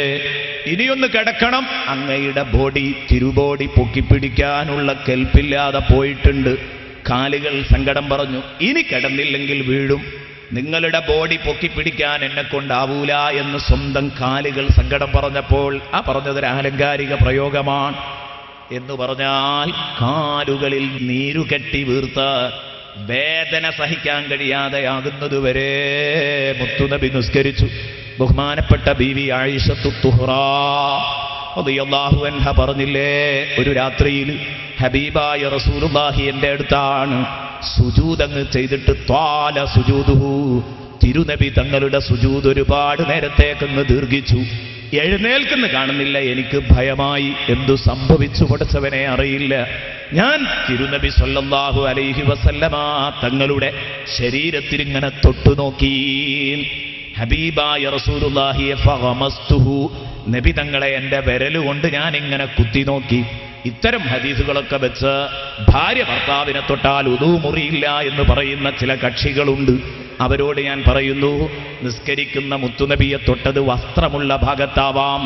ഇനിയൊന്ന് കിടക്കണം. അങ്ങയുടെ ബോഡി തിരുബോഡി പൊക്കിപ്പിടിക്കാനുള്ള കെൽപ്പില്ലാതെ പോയിട്ടുണ്ട്. കാലുകൾ സങ്കടം പറഞ്ഞു, ഇനി കിടന്നില്ലെങ്കിൽ വീഴും. നിങ്ങളുടെ ബോഡി പൊക്കിപ്പിടിക്കാൻ എന്നെ കൊണ്ടാവൂല എന്ന് സ്വന്തം കാലുകൾ സങ്കടം പറഞ്ഞപ്പോൾ ആ പറഞ്ഞതൊരു ആലങ്കാരിക പ്രയോഗമാണ്. എന്ന് പറഞ്ഞാൽ കാലുകളിൽ നീരുകെട്ടി വീർത്ത വേദന സഹിക്കാൻ കഴിയാതെയാകുന്നതുവരെ മുത്തുനബി നിസ്കരിച്ചു. ബഹുമാനപ്പെട്ട ബീവി ആയിഷത്തു തുഹ്റാ റളിയല്ലാഹു അൻഹ പറഞ്ഞില്ലേ, ഒരു രാത്രിയിൽ ഹബീബായ റസൂലുള്ളാഹി എൻ്റെ അടുത്താണ്. സുജൂദങ്ങ് ചെയ്തിട്ട് ത്വാല സുജൂദുഹു, തിരുനബി തങ്ങളുടെ സുജൂദ് ഒരുപാട് നേരത്തേക്കങ്ങ് ദീർഘിച്ചു. എഴുന്നേൽക്കുന്ന കാണുന്നില്ല. എനിക്ക് ഭയമായി. എന്തു സംഭവിച്ചു പഠിച്ചവനെ അറിയില്ല. ഞാൻ തിരുനബി സല്ലല്ലാഹു അലൈഹി വസല്ലമ തങ്ങളുടെ ശരീരത്തിൽ ഇങ്ങനെ തൊട്ടുനോക്കി. ഹബീബായ റസൂലുള്ളാഹിയെ ഫഗമസ്തുഹു, നബി തങ്ങളെ എൻ്റെ വിരലുകൊണ്ട് ഞാൻ ഇങ്ങനെ കുത്തി നോക്കി. ഇത്തരം ഹദീസുകളൊക്കെ വെച്ച് ഭാര്യ ഭർത്താവിനെ തൊട്ടാൽ ഉദു മുറിയില്ല എന്ന് പറയുന്ന ചില കക്ഷികളുണ്ട്. അവരോട് ഞാൻ പറയുന്നു, നിസ്കരിക്കുന്ന മുത്തുനബിയെ തൊട്ടത് വസ്ത്രമുള്ള ഭാഗത്താവാം,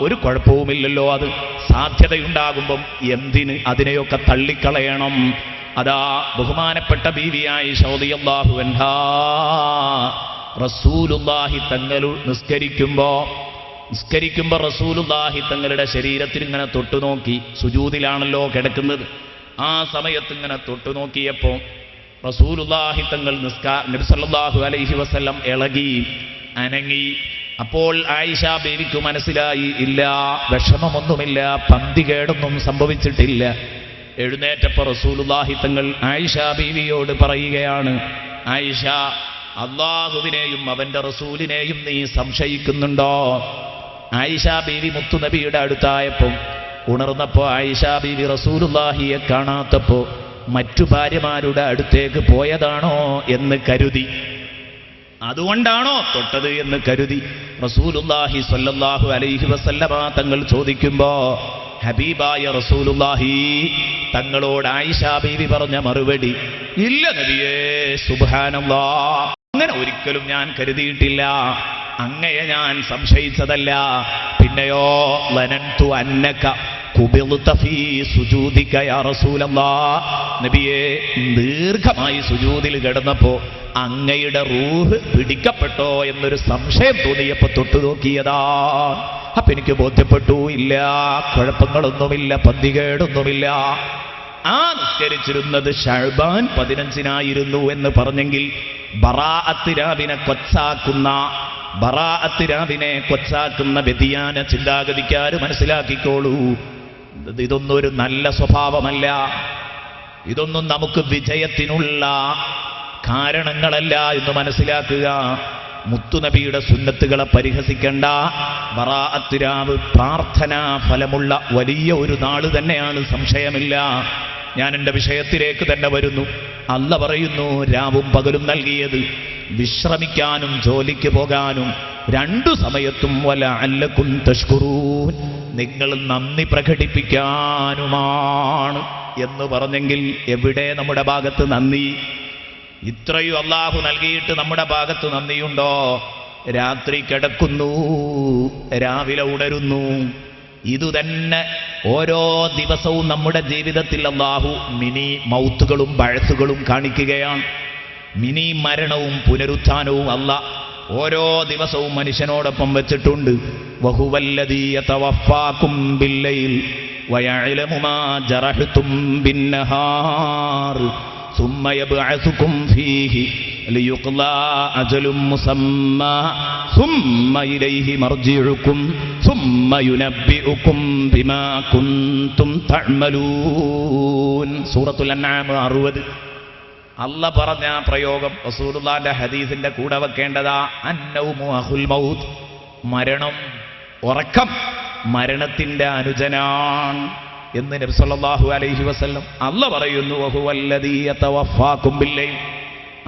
ഒരു കുഴപ്പവുമില്ലല്ലോ. അത് സാധ്യതയുണ്ടാകുമ്പം എന്തിന് അതിനെയൊക്കെ തള്ളിക്കളയണം? അതാ ബഹുമാനപ്പെട്ട ബീവി ആയിഷ റളിയല്ലാഹു അൻഹാ റസൂലുള്ളാഹി തങ്ങൾ നിസ്കരിക്കുമ്പോൾ റസൂലുള്ളാഹി തങ്ങളുടെ ശരീരത്തിൽ ഇങ്ങനെ തൊട്ടുനോക്കി. സുജൂദിലാണല്ലോ കിടക്കുന്നത്. ആ സമയത്ത് ഇങ്ങനെ തൊട്ടുനോക്കിയപ്പോൾ റസൂലുള്ളാഹി തങ്ങൾ നബി സല്ലല്ലാഹു അലൈഹി വസല്ലം ഇളകി, അനങ്ങി. അപ്പോൾ ആയിഷ ബീവിക്ക് മനസ്സിലായി, ഇല്ല, വിഷമമൊന്നുമില്ല, പന്തികേടൊന്നും സംഭവിച്ചിട്ടില്ല. എഴുന്നേറ്റപ്പോൾ റസൂലുള്ളാഹി തങ്ങൾ ആയിഷ ബീവിയോട് പറയുകയാണ്, ആയിഷ, അള്ളാഹുവിനെയും അവന്റെ റസൂലിനെയും നീ സംശയിക്കുന്നുണ്ടോ? ആയിഷ ബീവി മുത്തുനബിയുടെ അടുത്തായപ്പോൾ ഉണർന്നപ്പോൾ ആയിഷ ബീവി റസൂലുള്ളാഹിയെ കാണാത്തപ്പോൾ മറ്റു ഭാര്യമാരുടെ അടുത്തേക്ക് പോയതാണോ എന്ന് കരുതി. അതുകൊണ്ടാണോ തൊട്ടത് എന്ന് കരുതി. റസൂലുള്ളാഹി സ്വല്ലല്ലാഹു അലൈഹി വസല്ലമ തങ്ങൾ ചോദിക്കുമ്പോ ഹബീബായ റസൂലുള്ളാഹി തങ്ങളോട് ആയിഷ ബീവി പറഞ്ഞ മറുപടി, ഇല്ല നബിയേ, സുബ്ഹാനല്ലാഹ്, അങ്ങനെ ഒരിക്കലും ഞാൻ കരുതിയിട്ടില്ല, അങ്ങയെ ഞാൻ സംശയിച്ചതല്ല. പിന്നെയോ ലനന്തു അന്നക ഖുബിൽത ഫീ സുജൂദിക യാ റസൂലല്ലാഹ്, നബിയേ, ദീർഘമായി സുജൂദിൽ കിടന്നപ്പോ അങ്ങയുടെ റൂഹ് പിടിക്കപ്പെട്ടോ എന്നൊരു സംശയം തോന്നിയപ്പോ തൊട്ടു നോക്കിയതാ. അപ്പൊ എനിക്ക് ബോധ്യപ്പെട്ടു, ഇല്ല, കുഴപ്പങ്ങളൊന്നുമില്ല, പന്തികേടൊന്നുമില്ല. ആ നിസ്കരിച്ചിരുന്നത് ശഅബാൻ 15 എന്ന് പറഞ്ഞെങ്കിൽ ബറാഅത്ത് രാവിനെ കൊച്ചാക്കുന്ന വ്യതിയാന ചിന്താഗതിക്കാർ മനസ്സിലാക്കിക്കോളൂ. ഇതൊന്നും ഒരു നല്ല സ്വഭാവമല്ല. ഇതൊന്നും നമുക്ക് വിജയത്തിനുള്ള കാരണങ്ങളല്ല എന്ന് മനസ്സിലാക്കുക. മുത്തുനബിയുടെ സുന്നത്തുകളെ പരിഹസിക്കണ്ട. ബറാഅത്ത് രാവ് പ്രാർത്ഥനാ ഫലമുള്ള വലിയ ഒരു നാള് തന്നെയാണ്, സംശയമില്ല. ഞാൻ എൻ്റെ വിഷയത്തിലേക്ക് തന്നെ വരുന്നു. അല്ല പറയുന്നു, രാവും പകലും നൽകിയത് വിശ്രമിക്കാനും ജോലിക്ക് പോകാനും രണ്ടു സമയത്തും വലഅല്ലകും തഷ്കുറൂൻ, നിങ്ങൾ നന്ദി പ്രകടിപ്പിക്കാനുമാണ് എന്ന് പറഞ്ഞെങ്കിൽ എവിടെ നമ്മുടെ ഭാഗത്ത് നന്ദി? ഇത്രയും അള്ളാഹു നൽകിയിട്ട് നമ്മുടെ ഭാഗത്ത് നന്ദിയുണ്ടോ? രാത്രി കിടക്കുന്നു, രാവിലെ ഉണരുന്നു. ഇതുതന്നെ ഓരോ ദിവസവും നമ്മുടെ ജീവിതത്തിൽ അള്ളാഹു മിനി മൗത്തുകളും ബഅസുകളും കാണിക്കുകയാണ്. മിനി മരണവും പുനരുത്ഥാനവും അല്ലാഹ് ഓരോ ദിവസവും മനുഷ്യനോടൊപ്പം വെച്ചിട്ടുണ്ട്. വഹുവല്ലദീ യതവഫാകും ബില്ലൈൽ വയഅലമു മാ ജറഹ്തും ബിന്നഹാർ ثم يبعثكم فيه ليقضى أجل مسمى ثم إليه مرجعكم ثم ينبئكم بما كنتم تعملون. സൂറത്തുൽ അൻആം 60. അല്ലാഹ് പറഞ്ഞ പ്രയോഗം റസൂലുള്ളാഹിന്റെ ഹദീസിന്റെ കൂടെ വെക്കേണ്ടതാ. അന്നൗമു അഖുൽ മൗത്ത്, മരണം, ഉറക്കം മരണത്തിന്റെ അനുജനാണ് എന്ന് നബി സല്ലല്ലാഹു അലൈഹി വസല്ലം. അല്ലാഹ് പറയുന്നു, വഹുവല്ലദീ യതവഫാകും ബില്ലൈൽ,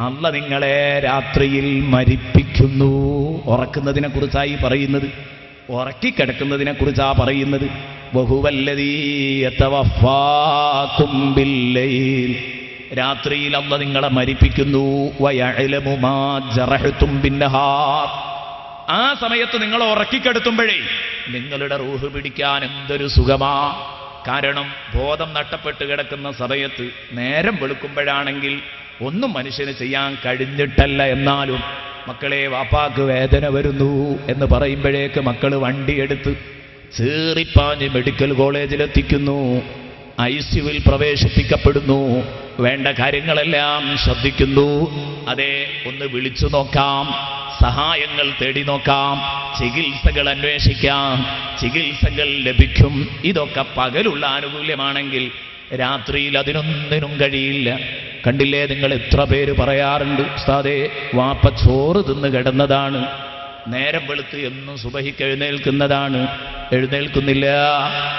അല്ലാഹ് നിങ്ങളെ രാത്രിയിൽ മരിപ്പിക്കുന്നു. ഉറക്കുന്നതിനെ കുറിച്ചായി പറയുന്നത്, ഉറക്കിക്കിടക്കുന്നതിനെ കുറിച്ചാ പറയുന്നത്. വഹുവല്ലദീ യതവഫാകും ബില്ലൈൽ, രാത്രിയിൽ അല്ലാഹ് നിങ്ങളെ മരിപ്പിക്കുന്നു. വയഅലമു മാ ജറഹ്തും ബിന്നഹാർ, ആ സമയത്ത് നിങ്ങൾ ഉറക്കിക്കെടുത്തുമ്പോഴേ നിങ്ങളുടെ റൂഹ് പിടിക്കാൻ എന്തൊരു സുഖമാ. കാരണം ബോധം നഷ്ടപ്പെട്ട് കിടക്കുന്ന സമയത്ത് നേരം വെളുക്കുമ്പോഴാണെങ്കിൽ ഒന്നും മനുഷ്യന് ചെയ്യാൻ കഴിഞ്ഞിട്ടല്ല. എന്നാലും മക്കളെ വാപ്പാക്ക് വേദന വരുന്നു എന്ന് പറയുമ്പോഴേക്ക് മക്കൾ വണ്ടിയെടുത്ത് ചീറിപ്പാഞ്ഞ് മെഡിക്കൽ കോളേജിലെത്തിക്കുന്നു, ICUവിൽ പ്രവേശിപ്പിക്കപ്പെടുന്നു, വേണ്ട കാര്യങ്ങളെല്ലാം ശ്രദ്ധിക്കുന്നു. അതെ, ഒന്ന് വിളിച്ചു നോക്കാം, സഹായങ്ങൾ തേടി നോക്കാം, ചികിത്സകൾ അന്വേഷിക്കാം, ചികിത്സകൾ ലഭിക്കും. ഇതൊക്കെ പകലുള്ള ആനുകൂല്യമാണെങ്കിൽ രാത്രിയിൽ അതിനൊന്നിനും കഴിയില്ല. കണ്ടില്ലേ, നിങ്ങൾ എത്ര പേര് പറയാറുണ്ട്, ഉസ്താദേ വാപ്പ ചോറ് തിന്ന് കിടന്നതാണ്, നേരം വെളുത്ത് എന്നും സുബഹിക്ക് എഴുന്നേൽക്കുന്നതാണ്, എഴുന്നേൽക്കുന്നില്ല.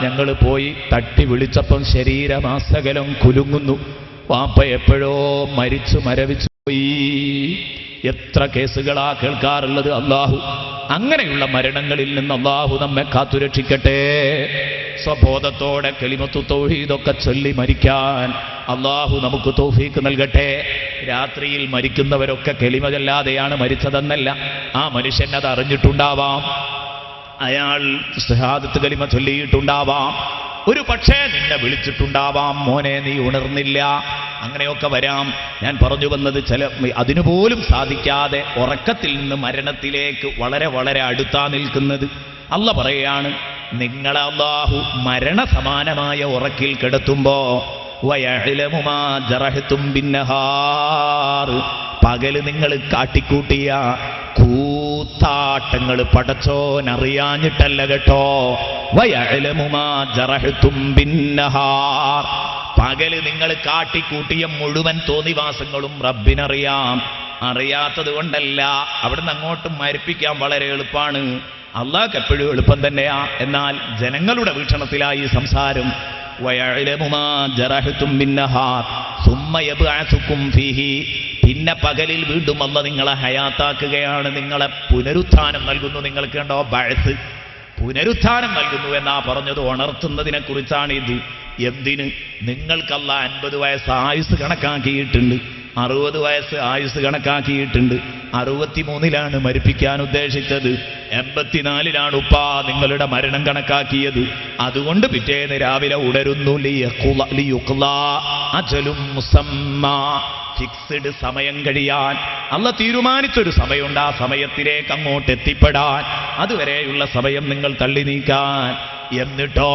ഞങ്ങൾ പോയി തട്ടി വിളിച്ചപ്പം ശരീരമാസകലം കുലുങ്ങുന്നു, വാപ്പ എപ്പോഴോ മരിച്ചു മരവിച്ചു പോയി. എത്ര കേസുകളാ കേൾക്കാറുള്ളത്. അല്ലാഹു അങ്ങനെയുള്ള മരണങ്ങളിൽ നിന്ന് അല്ലാഹു നമ്മെ കാത്തുരക്ഷിക്കട്ടെ. സ്വബോധത്തോടെ കലിമത്തു തൗഹീദൊക്കെ ചൊല്ലി മരിക്കാൻ അല്ലാഹു നമുക്ക് തൗഫീക്ക് നൽകട്ടെ. രാത്രിയിൽ മരിക്കുന്നവരൊക്കെ കലിമ ചൊല്ലാതെയാണ് മരിച്ചതെന്നല്ല, ആ മനുഷ്യൻ അത് അറിഞ്ഞിട്ടുണ്ടാവാം, അയാൾ ഷഹാദത്ത് കലിമ ചൊല്ലിയിട്ടുണ്ടാവാം, ഒരു പക്ഷേ നിന്നെ വിളിച്ചിട്ടുണ്ടാവാം, മോനെ നീ ഉണർന്നില്ല, അങ്ങനെയൊക്കെ വരാം. ഞാൻ പറഞ്ഞു വന്നത് ചില അതിനുപോലും സാധിക്കാതെ ഉറക്കത്തിൽ നിന്ന് മരണത്തിലേക്ക് വളരെ വളരെ അടുത്താ നിൽക്കുന്നത്. അല്ലാഹു പറയാണ്, നിങ്ങളെ അല്ലാഹു മരണസമാനമായ ഉറക്കിൽ കിടത്തുമ്പോ വയഅലമു മാ ജറഹ്തും ബിന്നഹാർ, പകല് നിങ്ങൾ കാട്ടിക്കൂട്ടിയ കൂത്താട്ടങ്ങൾ പടച്ചോനറിയാഞ്ഞിട്ടല്ല കേട്ടോ. വയഅലമു മാ ജറഹ്തും ബിന്നഹാർ, പകല് നിങ്ങൾ കാട്ടിക്കൂട്ടിയ മുഴുവൻ തോന്നിവാസങ്ങളും റബ്ബിനറിയാം. അറിയാത്തത് കൊണ്ടല്ല, അവിടുന്ന് അങ്ങോട്ട് മരിപ്പിക്കാൻ വളരെ എളുപ്പമാണ്, അള്ളാഹ്ക്ക് എപ്പോഴും എളുപ്പം തന്നെയാ. എന്നാൽ ജനങ്ങളുടെ വീക്ഷണത്തിലായി സംസാരം. വയഅലമു മാ ജറഹ്തും ബിന്നഹാർ സുമ്മ യബ്അസുകും ഫീഹി, പിന്നെ പകലിൽ വീണ്ടും അല്ലാഹ് നിങ്ങളെ ഹയാത്താക്കുകയാണ്, നിങ്ങളെ പുനരുത്ഥാനം നൽകുന്നു. നിങ്ങൾക്ക് കണ്ടോ, ബഅസ് പുനരുത്ഥാനം നൽകുന്നു എന്നാ പറഞ്ഞത്. ഉണർത്തുന്നതിനെ കുറിച്ചാണ് ഇത്. എന്തിന്? നിങ്ങൾക്ക് അല്ലാഹ് 50 വയസ്സ് ആയുസ് കണക്കാക്കിയിട്ടുണ്ട്, 60 വയസ്സ് ആയുസ് കണക്കാക്കിയിട്ടുണ്ട്. 63-ലാണ് മരിപ്പിക്കാൻ ഉദ്ദേശിച്ചത്, 84-ലാണ് ഉപ്പാ നിങ്ങളുടെ മരണം കണക്കാക്കിയത്. അതുകൊണ്ട് പിറ്റേന്ന് രാവിലെ ഉണരുന്നു. അജലും മുസമ്മാ, ഫിക്സ്ഡ് സമയം കഴിയാൻ അല്ലാഹ് തീരുമാനിച്ചൊരു സമയമുണ്ട്, ആ സമയത്തിലേക്ക് അങ്ങോട്ട് എത്തിപ്പെടാൻ. അതുവരെയുള്ള സമയം നിങ്ങൾ തള്ളി നീക്കാൻ. എന്നിട്ടോ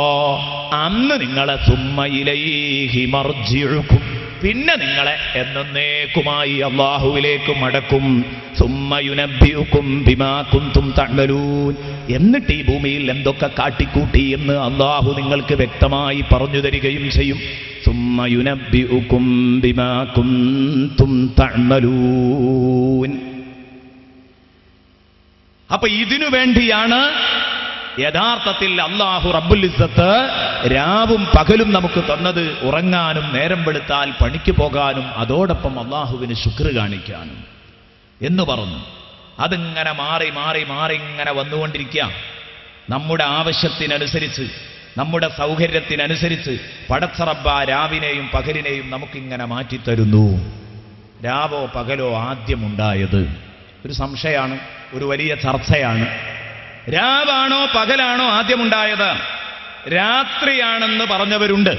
അന്ന് നിങ്ങളെ സുമ്മ ഇലൈഹി മർജിഉകും, പിന്നെ നിങ്ങളെ എന്നേക്കുമായി അല്ലാഹുവിലേക്ക് മടക്കും. സുമ്മ യുനബ്ബിഉകും ബിമാ കുൻതും തഅമലൂൻ, എന്നിട്ട് ഈ ഭൂമിയിൽ എന്തൊക്കെ കാട്ടിക്കൂട്ടി എന്ന് അല്ലാഹു നിങ്ങൾക്ക് വ്യക്തമായി പറഞ്ഞു തരികയും ചെയ്യും. സുമ്മ യുനബ്ബിഉകും ബിമാ കുൻതും തഅമലൂൻ. അപ്പൊ ഇതിനു വേണ്ടിയാണ് യഥാർത്ഥത്തിൽ അല്ലാഹു റബ്ബുൽ ഇസ്സത്ത് രാവും പകലും നമുക്ക് തന്നത്, ഉറങ്ങാനും നേരം വെളുത്താൽ പണിക്ക് പോകാനും അതോടൊപ്പം അല്ലാഹുവിന് ശുക്ർ കാണിക്കാനും എന്ന് പറഞ്ഞു. അതിങ്ങനെ മാറി മാറി മാറി ഇങ്ങനെ വന്നുകൊണ്ടിരിക്കുക. നമ്മുടെ ആവശ്യത്തിനനുസരിച്ച്, നമ്മുടെ സൗകര്യത്തിനനുസരിച്ച് പടച്ച റബ്ബ് രാവിനെയും പകലിനെയും നമുക്കിങ്ങനെ മാറ്റിത്തരുന്നു. രാവോ പകലോ ആദ്യമുണ്ടായത്? ഒരു സംശയമാണ്, ഒരു വലിയ ചർച്ചയാണ്. രാവാണോ പകലാണോ ആദ്യമുണ്ടായത്? രാത്രിയാണെന്ന് പറഞ്ഞവരുണ്ട്,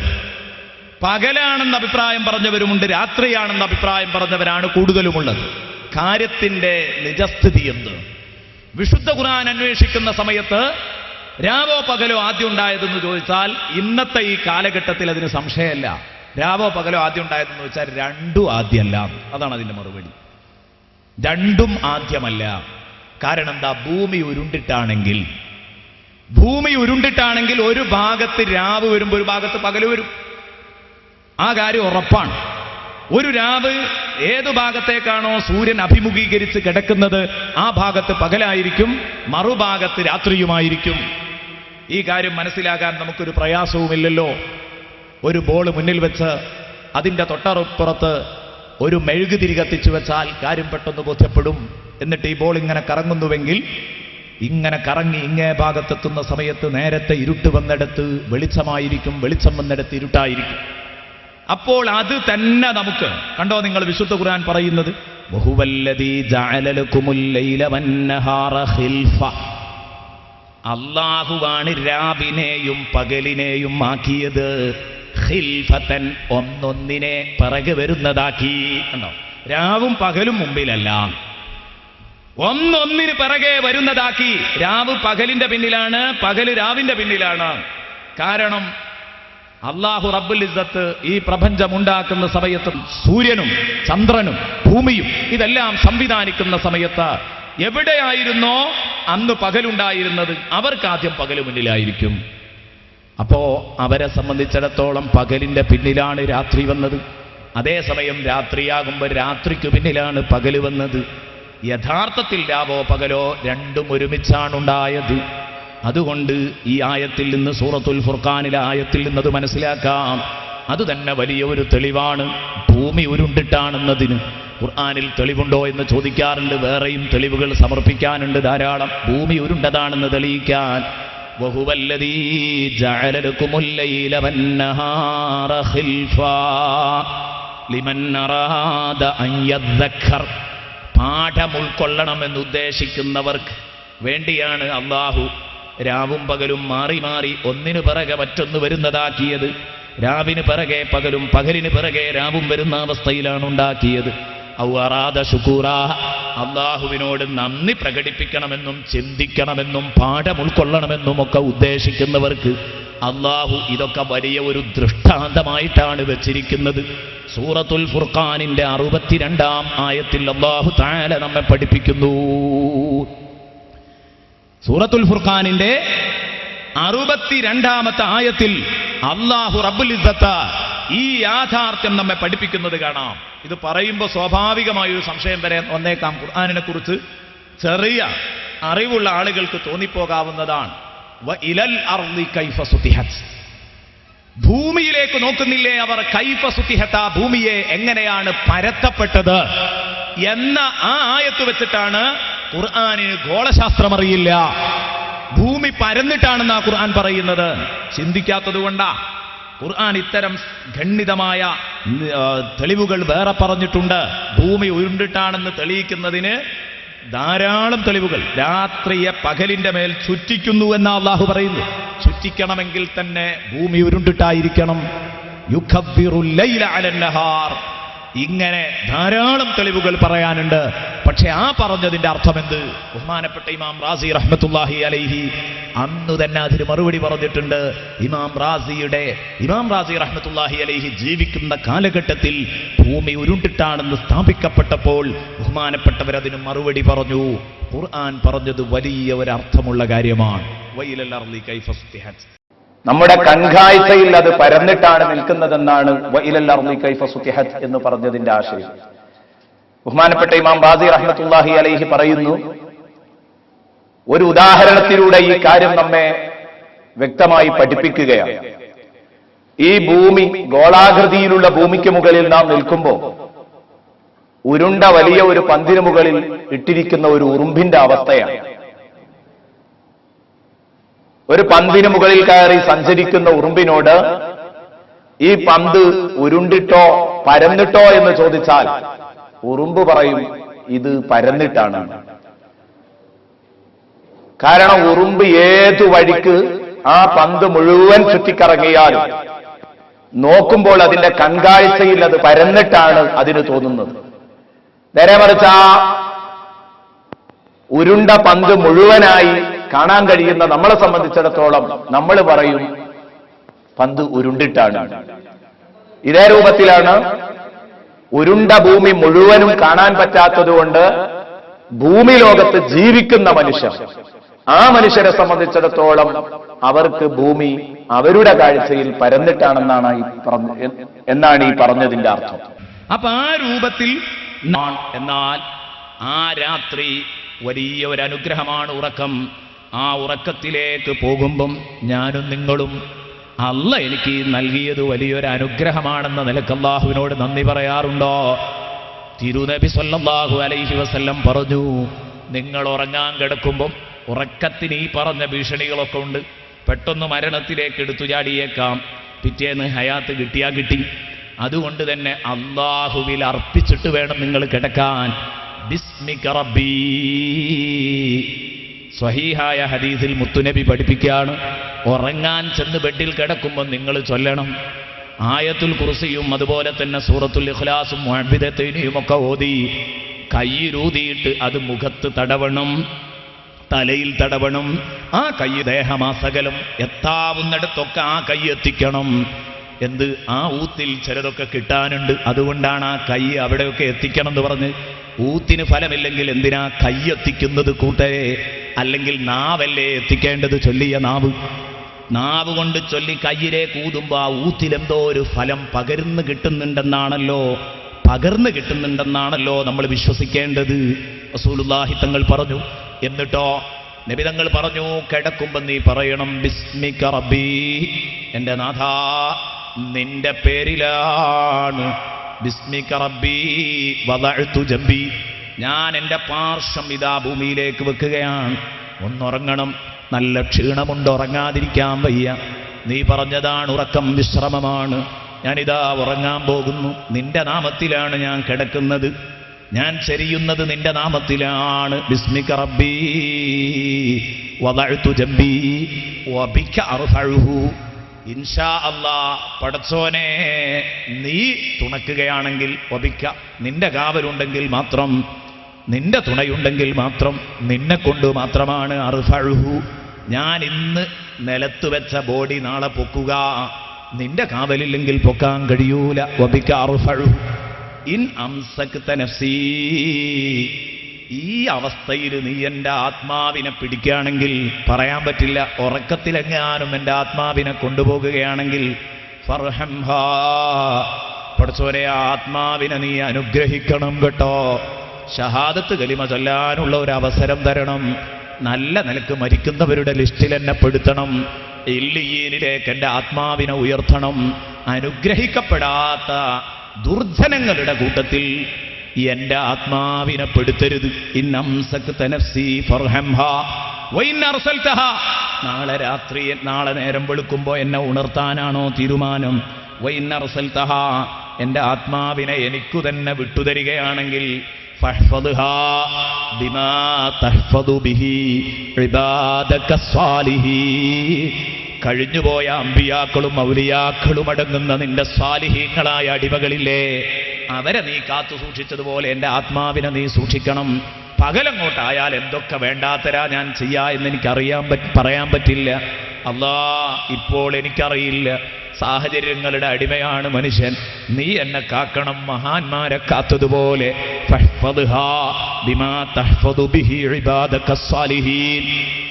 പകലാണെന്ന് അഭിപ്രായം പറഞ്ഞവരുമുണ്ട്, രാത്രിയാണെന്ന് അഭിപ്രായം പറഞ്ഞവരാണ് കൂടുതലുമുള്ളത്. കാര്യത്തിന്റെ നിജസ്ഥിതി എന്ത്? വിശുദ്ധ ഖുർആൻ അന്വേഷിക്കുന്ന സമയത്ത് രാവോ പകലോ ആദ്യം ഉണ്ടായതെന്ന് ചോദിച്ചാൽ ഇന്നത്തെ ഈ കാലഘട്ടത്തിൽ അതിന് സംശയമല്ല. രാവോ പകലോ ആദ്യം ഉണ്ടായതെന്ന് ചോദിച്ചാൽ രണ്ടും ആദ്യമല്ല, അതാണ് അതിന്റെ മറുപടി. രണ്ടും ആദ്യമല്ല. കാരണം എന്താ? ഭൂമി ഉരുണ്ടിട്ടാണെങ്കിൽ ഒരു ഭാഗത്ത് രാവ് വരുമ്പോൾ ഒരു ഭാഗത്ത് പകല് വരും. ആ കാര്യം ഉറപ്പാണ്. ഒരു രാവ് ഏതു ഭാഗത്തേക്കാണോ സൂര്യൻ അഭിമുഖീകരിച്ച് കിടക്കുന്നത് ആ ഭാഗത്ത് പകലായിരിക്കും, മറുഭാഗത്ത് രാത്രിയുമായിരിക്കും. ഈ കാര്യം മനസ്സിലാക്കാൻ നമുക്കൊരു പ്രയാസവുമില്ലല്ലോ. ഒരു ബോൾ മുന്നിൽ വെച്ച് അതിൻ്റെ തൊട്ടപ്പുറത്ത് ഒരു മെഴുകുതിരി കത്തിച്ചു വെച്ചാൽ കാര്യം പെട്ടെന്ന് ബോധ്യപ്പെടും. എന്നിട്ട് ഈ ബോൾ ഇങ്ങനെ കറങ്ങുന്നുവെങ്കിൽ ഇങ്ങനെ കറങ്ങി ഇങ്ങേ ഭാഗത്തെത്തുന്ന സമയത്ത് നേരത്തെ ഇരുട്ട് വന്നിടത്ത് വെളിച്ചമായിരിക്കും, വെളിച്ചം വന്നിടത്ത് ഇരുട്ടായിരിക്കും. അപ്പോൾ അത് തന്നെ നമുക്ക് കണ്ടോ, നിങ്ങൾ വിശുദ്ധ ഖുർആൻ പറയുന്നത് വഹുവല്ലദീ ജഅല ലക്കുമുൽ ലൈല വന്നഹാറ ഖിൽഫ. അല്ലാഹുവാണ് രാവിനെയും പകലിനെയും ആക്കിയത് ഖിൽഫതൻ, ഒന്നൊന്നിനെ പിറകെ വരുന്നതാക്കി. കണ്ടോ, രാവും പകലും മുമ്പിലല്ല, ഒന്നൊന്നിന് പിറകെ വരുന്നതാക്കി. രാവ് പകലിന്റെ പിന്നിലാണ്, പകല് രാവിന്റെ പിന്നിലാണ്. കാരണം അല്ലാഹു റബ്ബുൽ ഇസ്സത്ത് ഈ പ്രപഞ്ചം ഉണ്ടാക്കുന്ന സമയത്ത് സൂര്യനും ചന്ദ്രനും ഭൂമിയും ഇതെല്ലാം സംവിധാനിക്കുന്ന സമയത്ത് എവിടെയായിരുന്നോ അന്ന് പകലുണ്ടായിരുന്നത്, അവർക്ക് ആദ്യം പകല് മുന്നിലായിരിക്കും. അപ്പോ അവരെ സംബന്ധിച്ചിടത്തോളം പകലിന്റെ പിന്നിലാണ് രാത്രി വന്നത്. അതേസമയം രാത്രിയാകുമ്പോൾ രാത്രിക്ക് പിന്നിലാണ് പകല് വന്നത്. യഥാർത്ഥത്തിൽ രാവോ പകലോ രണ്ടും ഒരുമിച്ചാണുണ്ടായത്. അതുകൊണ്ട് ഈ ആയത്തിൽ നിന്ന്, സൂറത്തുൽ ഫുർഖാനിലെ ആയത്തിൽ നിന്നത് മനസ്സിലാക്കാം. അതുതന്നെ വലിയ ഒരു തെളിവാണ്. ഭൂമി ഉരുണ്ടിട്ടാണെന്നതിന് ഖുർആനിൽ തെളിവുണ്ടോ എന്ന് ചോദിക്കാറുണ്ട്. വേറെയും തെളിവുകൾ സമർപ്പിക്കാനുണ്ട് ധാരാളം. ഭൂമി ഉരുണ്ടതാണെന്ന് തെളിയിക്കാൻ വഹുവല്ലദീ ജഅല ലക്കുമുൽ ലൈല വന്നഹാറ ഖിൽഫാ ലിമൻ അറാദ അൻ യദ്ദക്കർ. പാഠം ഉൾക്കൊള്ളണമെന്ന് ഉദ്ദേശിക്കുന്നവർക്ക് വേണ്ടിയാണ് അല്ലാഹു രാവും പകലും മാറി മാറി ഒന്നിനു പിറകെ മറ്റൊന്ന് വരുന്നതാക്കിയത്. രാവിന് പിറകെ പകലും പകലിന് പിറകെ രാവും വരുന്ന അവസ്ഥയിലാണ് ഉണ്ടാക്കിയത്. ഔ അറാദ ശുകൂറാ, അല്ലാഹുവിനോട് നന്ദി പ്രകടിപ്പിക്കണമെന്നും ചിന്തിക്കണമെന്നും പാഠം ഉൾക്കൊള്ളണമെന്നും ഒക്കെ ഉദ്ദേശിക്കുന്നവർക്ക് അല്ലാഹു ഇതൊക്കെ വലിയ ഒരു ദൃഷ്ടാന്തമായിട്ടാണ് വെച്ചിരിക്കുന്നത്. സൂറത്തുൽ ഫുർഖാനിന്റെ 62-ാം ആയത്തിൽ അല്ലാഹു തആല നമ്മെ പഠിപ്പിക്കുന്നു. സൂറത്തുൽ ഫുർഖാനിന്റെ 62-ാമത്തെ ആയത്തിൽ അല്ലാഹു റബ്ബുൽ ഇസ്സത്ത് ഈ യാഥാർത്ഥ്യം നമ്മെ പഠിപ്പിക്കുന്നത് കാണാം. ഇത് പറയുമ്പോൾ സ്വാഭാവികമായൊരു സംശയം വരെ വന്നേക്കാം. ഖുർആനിനെ കുറിച്ച് ചെറിയ അറിവുള്ള ആളുകൾക്ക് തോന്നിപ്പോകാവുന്നതാണ്. വഇലൽ അർളി കൈഫ സുതിഹത്. ഭൂമിയിലേക്ക് നോക്കുന്നില്ലേ അവർ? കൈഫ സുതിഹത, ഭൂമിയെ എങ്ങനെയാണ് പരത്തപ്പെട്ടത് എന്ന ആ ആയത്ത് വെച്ചിട്ടാണ് ഖുർആനിന് ഗോളശാസ്ത്രം അറിയില്ല, ഭൂമി പരന്നിട്ടാണെന്നാ ഖുർആൻ പറയുന്നത്. ചിന്തിക്കാത്തത് കൊണ്ടാ. ഖുർആൻ ഇത്തരം ഖണ്ഡിതമായ തെളിവുകൾ വേറെ പറഞ്ഞിട്ടുണ്ട്. ഭൂമി ഉരുണ്ടിട്ടാണെന്ന് തെളിയിക്കുന്നതിന് ധാരാളം തെളിവുകൾ. രാത്രിയെ പകലിന്റെ മേൽ ചുറ്റിക്കുന്നു എന്നാ അല്ലാഹു പറയുന്നു. ചുറ്റിക്കണമെങ്കിൽ തന്നെ ഭൂമി ഉരുണ്ടിട്ടായിരിക്കണം. യുഖബ്ബിറുൽ ലൈല അലൻ നഹാർ. ഇങ്ങനെ ധാരാളം തെളിവുകൾ പറയാനുണ്ട്. പക്ഷെ ആ പറഞ്ഞതിന്റെ അർത്ഥമെന്ത്? ബഹുമാനപ്പെട്ട ഇമാം റാസി റഹ്മത്തുള്ളാഹി അലൈഹി അന്ന് തന്നെ അതിന് മറുപടി പറഞ്ഞിട്ടുണ്ട്. ഇമാം റാസി റഹ്മത്തുള്ളാഹി അലൈഹി ജീവിക്കുന്ന കാലഘട്ടത്തിൽ ഭൂമി ഉരുണ്ടിട്ടാണെന്ന് സ്ഥാപിക്കപ്പെട്ടപ്പോൾ ബഹുമാനപ്പെട്ടവരതിന് മറുപടി പറഞ്ഞു. ഖുർആൻ പറഞ്ഞത് വലിയ ഒരർത്ഥമുള്ള കാര്യമാണ്. വൈലൽ അർളി കൈഫ സുതിഹത്. നമ്മുടെ കൺകാഴ്ചയിൽ അത് പരന്നിട്ടാണ് നിൽക്കുന്നതെന്നാണ് വഇലൽ അർളി കൈഫ സുതിഹത് എന്ന് പറഞ്ഞതിന്റെ ആശയം. ബഹുമാനപ്പെട്ട ഇമാം റാസി റഹ്മത്തുള്ളാഹി അലൈഹി പറയുന്നു, ഒരു ഉദാഹരണത്തിലൂടെ ഈ കാര്യം നമ്മെ വ്യക്തമായി പഠിപ്പിക്കുകയാണ്. ഈ ഭൂമി, ഗോളാകൃതിയിലുള്ള ഭൂമിക്ക് മുകളിൽ നാം നിൽക്കുമ്പോൾ ഉരുണ്ട വലിയ ഒരു പന്തിന് മുകളിൽ ഇട്ടിരിക്കുന്ന ഒരു ഉറുമ്പിന്റെ അവസ്ഥയാണ്. ഒരു പന്തിന് മുകളിൽ കയറി സഞ്ചരിക്കുന്ന ഉറുമ്പിനോട് ഈ പന്ത് ഉരുണ്ടിട്ടോ പരന്നിട്ടോ എന്ന് ചോദിച്ചാൽ ഉറുമ്പ് പറയും ഇത് പരന്നിട്ടാണ്. കാരണം ഉറുമ്പ് ഏതു വഴിക്ക് ആ പന്ത് മുഴുവൻ ചുറ്റിക്കറങ്ങിയാലും നോക്കുമ്പോൾ അതിന്റെ കൺകാഴ്ചയിൽ അത് പരന്നിട്ടാണ് അതിന് തോന്നുന്നത്. നേരെ മറിച്ച് ആ ഉരുണ്ട പന്ത് മുഴുവനായി കാണാൻ കഴിയുന്ന നമ്മളെ സംബന്ധിച്ചിടത്തോളം നമ്മൾ പറയും പന്ത് ഉരുണ്ടിട്ടാണ്. ഇതേ രൂപത്തിലാണ് ഉരുണ്ട ഭൂമി മുഴുവനും കാണാൻ പറ്റാത്തതുകൊണ്ട് ഭൂമി ലോകത്ത് ജീവിക്കുന്ന മനുഷ്യർ, ആ മനുഷ്യരെ സംബന്ധിച്ചിടത്തോളം അവർക്ക് ഭൂമി അവരുടെ കാഴ്ചയിൽ പരന്നിട്ടാണെന്നാണ് എന്നാണ് ഈ പറഞ്ഞതിന്റെ അർത്ഥം. അപ്പൊ ആ രൂപത്തിൽ എന്നാൽ ആ രാത്രി വലിയ ഒരു അനുഗ്രഹമാണ് ഉറക്കം. ആ ഉറക്കത്തിലേക്ക് പോകുമ്പം ഞാനും നിങ്ങളും അല്ല എനിക്ക് നൽകിയത് വലിയൊരു അനുഗ്രഹമാണെന്ന നിലക്ക് അല്ലാഹുവിനോട് നന്ദി പറയാറുണ്ടോ? തിരുനബി സല്ലല്ലാഹു അലൈഹി വസല്ലം പറഞ്ഞു, നിങ്ങൾ ഉറങ്ങാൻ കിടക്കുമ്പം ഉറക്കത്തിന് ഈ പറഞ്ഞ ഭീഷണികളൊക്കെ ഉണ്ട്. പെട്ടെന്ന് മരണത്തിലേക്ക് എടുത്തു ചാടിയേക്കാം. പിറ്റേന്ന് ഹയാത്ത് കിട്ടിയാ കിട്ടി, അതുകൊണ്ട് തന്നെ അല്ലാഹുവിൽ അർപ്പിച്ചിട്ട് വേണം നിങ്ങൾ കിടക്കാൻ. ബിസ്മിക റബ്ബീ. സ്വഹീഹായ ഹദീസിൽ മുത്തുനബി പഠിപ്പിക്കുകയാണ്, ഉറങ്ങാൻ ചെന്ന് ബെഡിൽ കിടക്കുമ്പോൾ നിങ്ങൾ ചൊല്ലണം ആയത്തുൽ കുർസിയും അതുപോലെ തന്നെ സൂറത്തുൽ ഇഖ്ലാസും മുഅവ്വിദത്തൈനിയും ഒക്കെ ഓതി കയ്യിലൂതിയിട്ട് അത് മുഖത്ത് തടവണം, തലയിൽ തടവണം. ആ കൈ ദേഹമാസകലം എത്താവുന്നിടത്തൊക്കെ ആ കൈ എത്തിക്കണം. എന്ത്? ആ ഊത്തിൽ ചിലതൊക്കെ കിട്ടാനുണ്ട്, അതുകൊണ്ടാണ് ആ കൈ അവിടെയൊക്കെ എത്തിക്കണം എന്ന് പറഞ്ഞ്. ഊത്തിന് ഫലമില്ലെങ്കിൽ എന്തിനാ കൈ എത്തിക്കുന്നത് കൂട്ടരെ? അല്ലെങ്കിൽ നാവല്ലേ എത്തിക്കേണ്ടത്? ചൊല്ലിയ നാവ് കൊണ്ട് ചൊല്ലി കയ്യിലേക്ക് ഊതുമ്പോൾ ആ ഊത്തിലെന്തോ ഒരു ഫലം പകർന്നു കിട്ടുന്നുണ്ടെന്നാണല്ലോ നമ്മൾ വിശ്വസിക്കേണ്ടത്. റസൂലുള്ളാഹി തങ്ങൾ പറഞ്ഞു. എന്നിട്ടോ നബി തങ്ങൾ പറഞ്ഞു, കിടക്കുമ്പോൾ നീ പറയണം ബിസ്മിക റബ്ബീ, എൻ്റെ നാഥാ നിന്റെ പേരിലാണ്. ബിസ്മിക റബ്ബീ വദഅ്തു ജംബി, ഞാൻ എൻ്റെ പാർശ്വം ഇതാ ഭൂമിയിലേക്ക് വെക്കുകയാണ്. ഒന്നുറങ്ങണം, നല്ല ക്ഷീണമുണ്ട്, ഉറങ്ങാതിരിക്കാൻ വയ്യ. നീ പറഞ്ഞതാണ് ഉറക്കം വിശ്രമമാണ്. ഞാനിതാ ഉറങ്ങാൻ പോകുന്നു. നിന്റെ നാമത്തിലാണ് ഞാൻ കിടക്കുന്നത്, ഞാൻ ചെരിയുന്നത് നിന്റെ നാമത്തിലാണ്. ബിസ്മിക റബ്ബീ വദഅ്തു ജംബി വബിക അർഫഉഹു. ഇൻഷാ അല്ലാഹ് പടച്ചോനെ നീ തുണക്കുകയാണെങ്കിൽ, വബിക നിന്റെ കാവലുണ്ടെങ്കിൽ മാത്രം, നിന്റെ തുണയുണ്ടെങ്കിൽ മാത്രം, നിന്നെ കൊണ്ട് മാത്രമാണ് അർഫഉഹു, ഞാൻ ഇന്ന് നിലത്ത് വെച്ച ബോഡി നാളെ പൊക്കുക. നിന്റെ കാവലില്ലെങ്കിൽ പൊക്കാൻ കഴിയൂല. വബിക അർഫഉഹു ഇൻ അംസക്ത നഫ്സീ, ഈ അവസ്ഥയിൽ നീ എൻ്റെ ആത്മാവിനെ പിടിക്കുകയാണെങ്കിൽ പറയാൻ പറ്റില്ല. ഉറക്കത്തിലെങ്ങാനും എൻ്റെ ആത്മാവിനെ കൊണ്ടുപോകുകയാണെങ്കിൽ ഫർഹംഹാ, പടച്ചോനെ ആത്മാവിനെ നീ അനുഗ്രഹിക്കണം കേട്ടോ. ഷഹാദത്ത് കലിമ ചൊല്ലാനുള്ള ഒരു അവസരം തരണം. നല്ല നിലക്ക് മരിക്കുന്നവരുടെ ലിസ്റ്റിൽ എന്നെ പെടുത്തണം. ഇല്ലിയീനിലേക്ക് എൻ്റെ ആത്മാവിനെ ഉയർത്തണം. അനുഗ്രഹിക്കപ്പെടാത്ത ദുർജനങ്ങളുടെ കൂട്ടത്തിൽ എൻ്റെ ആത്മാവിനെ പെടുത്തരുത്. ഇന്നംസക്ത നഫ്സി ഫർഹംഹാ വഇൻ അർസൽതഹാ, നാളെ നേരം വെളുക്കുമ്പോൾ എന്നെ ഉണർത്താനാണോ തീരുമാനം? വഇൻ അർസൽതഹാ, എൻ്റെ ആത്മാവിനെ എനിക്കു തന്നെ വിട്ടുതരികയാണെങ്കിൽ ഫഹ്ഫദ്ഹാ ബിമാ തഹ്ഫദു ബിഹി ഇബാദക സ്വാലിഹീൻ, കഴിഞ്ഞുപോയ അമ്പിയാക്കളും ഔലിയാക്കളും അടങ്ങുന്ന നിന്റെ സ്വാലിഹീങ്ങളായ അടിമകളില്ലേ, അവരെ നീ കാത്തു സൂക്ഷിച്ചതുപോലെ എൻ്റെ ആത്മാവിനെ നീ സൂക്ഷിക്കണം. പകലങ്ങോട്ടായാൽ എന്തൊക്കെ വേണ്ടാത്തരാ ഞാൻ ചെയ്യാ എന്നെനിക്ക് പറയാൻ പറ്റില്ല. അല്ലാ, ഇപ്പോൾ എനിക്കറിയില്ല. സാഹചര്യങ്ങളുടെ അടിമയാണ് മനുഷ്യൻ. നീ എന്നെ കാക്കണം മഹാന്മാരെ കാത്തതുപോലെ. ഫഹ്ഫദ്ഹാ ബിമാ തഹ്ഫദു ബിഹി ഇബാദക സ്വാലിഹീൻ.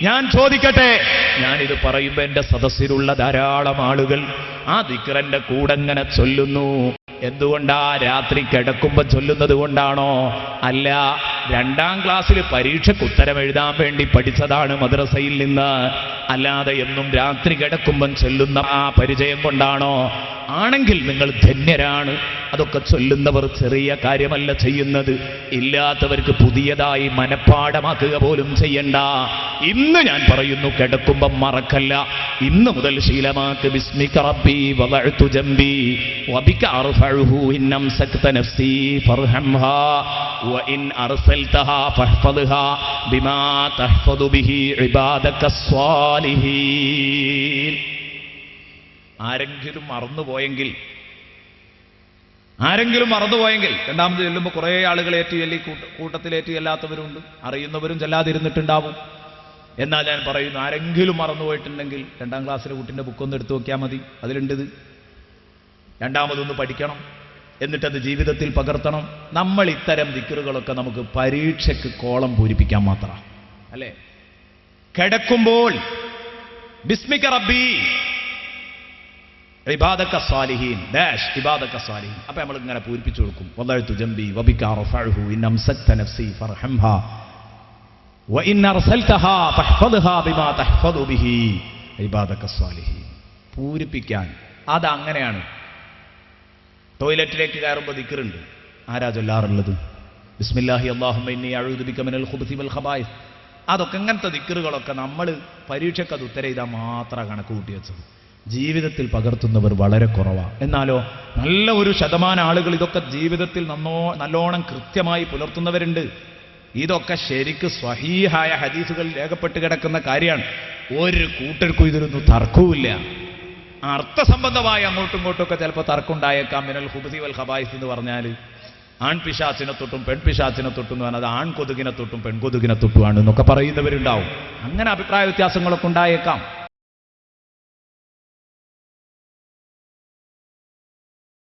ഞാൻ ചോദിക്കട്ടെ, ഞാനിത് പറയുമ്പോൾ എൻ്റെ സദസ്സിലുള്ള ധാരാളം ആളുകൾ ആ ദിക്റിന്റെ കൂടെങ്ങനെ ചൊല്ലുന്നു. എന്തുകൊണ്ടാ? രാത്രി കിടക്കുമ്പോൾ ചൊല്ലുന്നത് കൊണ്ടാണോ? അല്ല, 2ാം ക്ലാസ്സിൽ പരീക്ഷയ്ക്ക് ഉത്തരം എഴുതാൻ വേണ്ടി പഠിച്ചതാണ് മദ്രസയിൽ നിന്ന്. അല്ലാതെ എന്നും രാത്രി കിടക്കുമ്പം ചൊല്ലുന്ന ആ പരിചയം കൊണ്ടാണോ? ആണെങ്കിൽ നിങ്ങൾ ധന്യരാണ്. അതൊക്കെ ചൊല്ലുന്നവർ ചെറിയ കാര്യമല്ല ചെയ്യുന്നത്. ഇല്ലാത്തവർക്ക് പുതിയതായി മനഃപ്പാഠമാക്കുക പോലും ചെയ്യണ്ട. ഇന്ന് ഞാൻ പറയുന്നു, കിടക്കുമ്പം മറക്കല്ല. ഇന്ന് മുതൽ ശീലമാക്ക്. ബിസ്മിക റബ്ബി വദഅ്തു ജംബി വബിക അർഫഉഹു ഇൻ അംസക്ത നഫ്സി ഫർഹംഹാ വഇൻ അർസൽതഹാ ഫഹ്ഫദ്ഹാ ബിമാ തഹ്ഫദു ബിഹി ഇബാദക സ്വാലിഹീൻ. ആരെങ്കിലും മറന്നുപോയെങ്കിൽ രണ്ടാമത് ചെല്ലുമ്പോൾ കുറേ ആളുകൾ ഏറ്റു ചൊല്ലി, കൂട്ടത്തിലേറ്റു ചെല്ലാത്തവരുണ്ട്, അറിയുന്നവരും ചെല്ലാതിരുന്നിട്ടുണ്ടാവും. എന്നാൽ ഞാൻ പറയുന്നു, ആരെങ്കിലും മറന്നുപോയിട്ടുണ്ടെങ്കിൽ 2ാം ക്ലാസ്സിലെ കുട്ടിൻ്റെ ബുക്കൊന്ന് എടുത്തു നോക്കിയാൽ മതി. അതിലുണ്ടത്. രണ്ടാമതൊന്ന് പഠിക്കണം, എന്നിട്ടത് ജീവിതത്തിൽ പകർത്തണം. നമ്മൾ ഇത്തരം ദിക്റുകളൊക്കെ നമുക്ക് പരീക്ഷയ്ക്ക് കോളം പൂരിപ്പിക്കാൻ മാത്രം അല്ലേ? കിടക്കുമ്പോൾ ബിസ്മിക റബ്ബി ഇബാദക സ്വാലിഹീൻ ഡാഷ് ഇബാദക സ്വാലിഹീൻ. അപ്പൊ നമ്മൾ ഇങ്ങനെ പൂരിപ്പിച്ചു കൊടുക്കും. വദഅ്തു ജംബി വബിക അർഫഉഹു ഇൻ അംസക്ത നഫ്സി ഫർഹംഹാ വഇൻ അർസൽതഹാ ഫഹ്ഫദ്ഹാ ബിമാ തഹ്ഫദു ബിഹി ഇബാദക സ്വാലിഹീൻ. പൂരിപ്പിക്കാൻ അതങ്ങനെയാണ്. ടോയ്ലറ്റിലേക്ക് കയറുമ്പോൾ ദിക്റുണ്ട്. ആരാ ചൊല്ലാറുള്ളത്? ബിസ്മില്ലാഹി അല്ലാഹുമ്മ ഇന്നി അഊദു ബിക മിനൽ ഖുബുസി വൽ ഖബായിസ്. അതൊക്കെ ഇങ്ങനത്തെ ദിക്റുകളൊക്കെ നമ്മൾ പരീക്ഷയ്ക്ക് അത് ഉത്തരം ചെയ്താൽ മാത്രം കണക്ക് കൂട്ടി വെച്ചത്. ജീവിതത്തിൽ പകർത്തുന്നവർ വളരെ കുറവാണ്. എന്നാലോ നല്ല ഒരു ശതമാനം ആളുകൾ ഇതൊക്കെ ജീവിതത്തിൽ നല്ലോണം കൃത്യമായി പുലർത്തുന്നവരുണ്ട്. ഇതൊക്കെ ശരിക്ക് സ്വഹീഹായ ഹദീസുകൾ രേഖപ്പെട്ട് കിടക്കുന്ന കാര്യമാണ്. ഒരു കൂട്ടർക്കും ഇതിലൊന്നും തർക്കവുമില്ല. അർത്ഥസംബന്ധമായി അങ്ങോട്ടും ഇങ്ങോട്ടുമൊക്കെ ചിലപ്പോൾ തർക്കമുണ്ടായേക്കാം. മിനൽ ഖുബുസി വൽ ഖബായിസ് എന്ന് പറഞ്ഞാൽ ആൺപിശാച്ചിനെ തൊട്ടും പെൺപിശാച്ചിനെ തൊട്ടും എന്ന് പറഞ്ഞാൽ അത് ആൺകൊതുകിനെ തൊട്ടും പെൺകൊതുകിനെ തൊട്ടുമാണ് എന്നൊക്കെ പറയുന്നവരുണ്ടാവും. അങ്ങനെ അഭിപ്രായ വ്യത്യാസങ്ങളൊക്കെ ഉണ്ടായേക്കാം.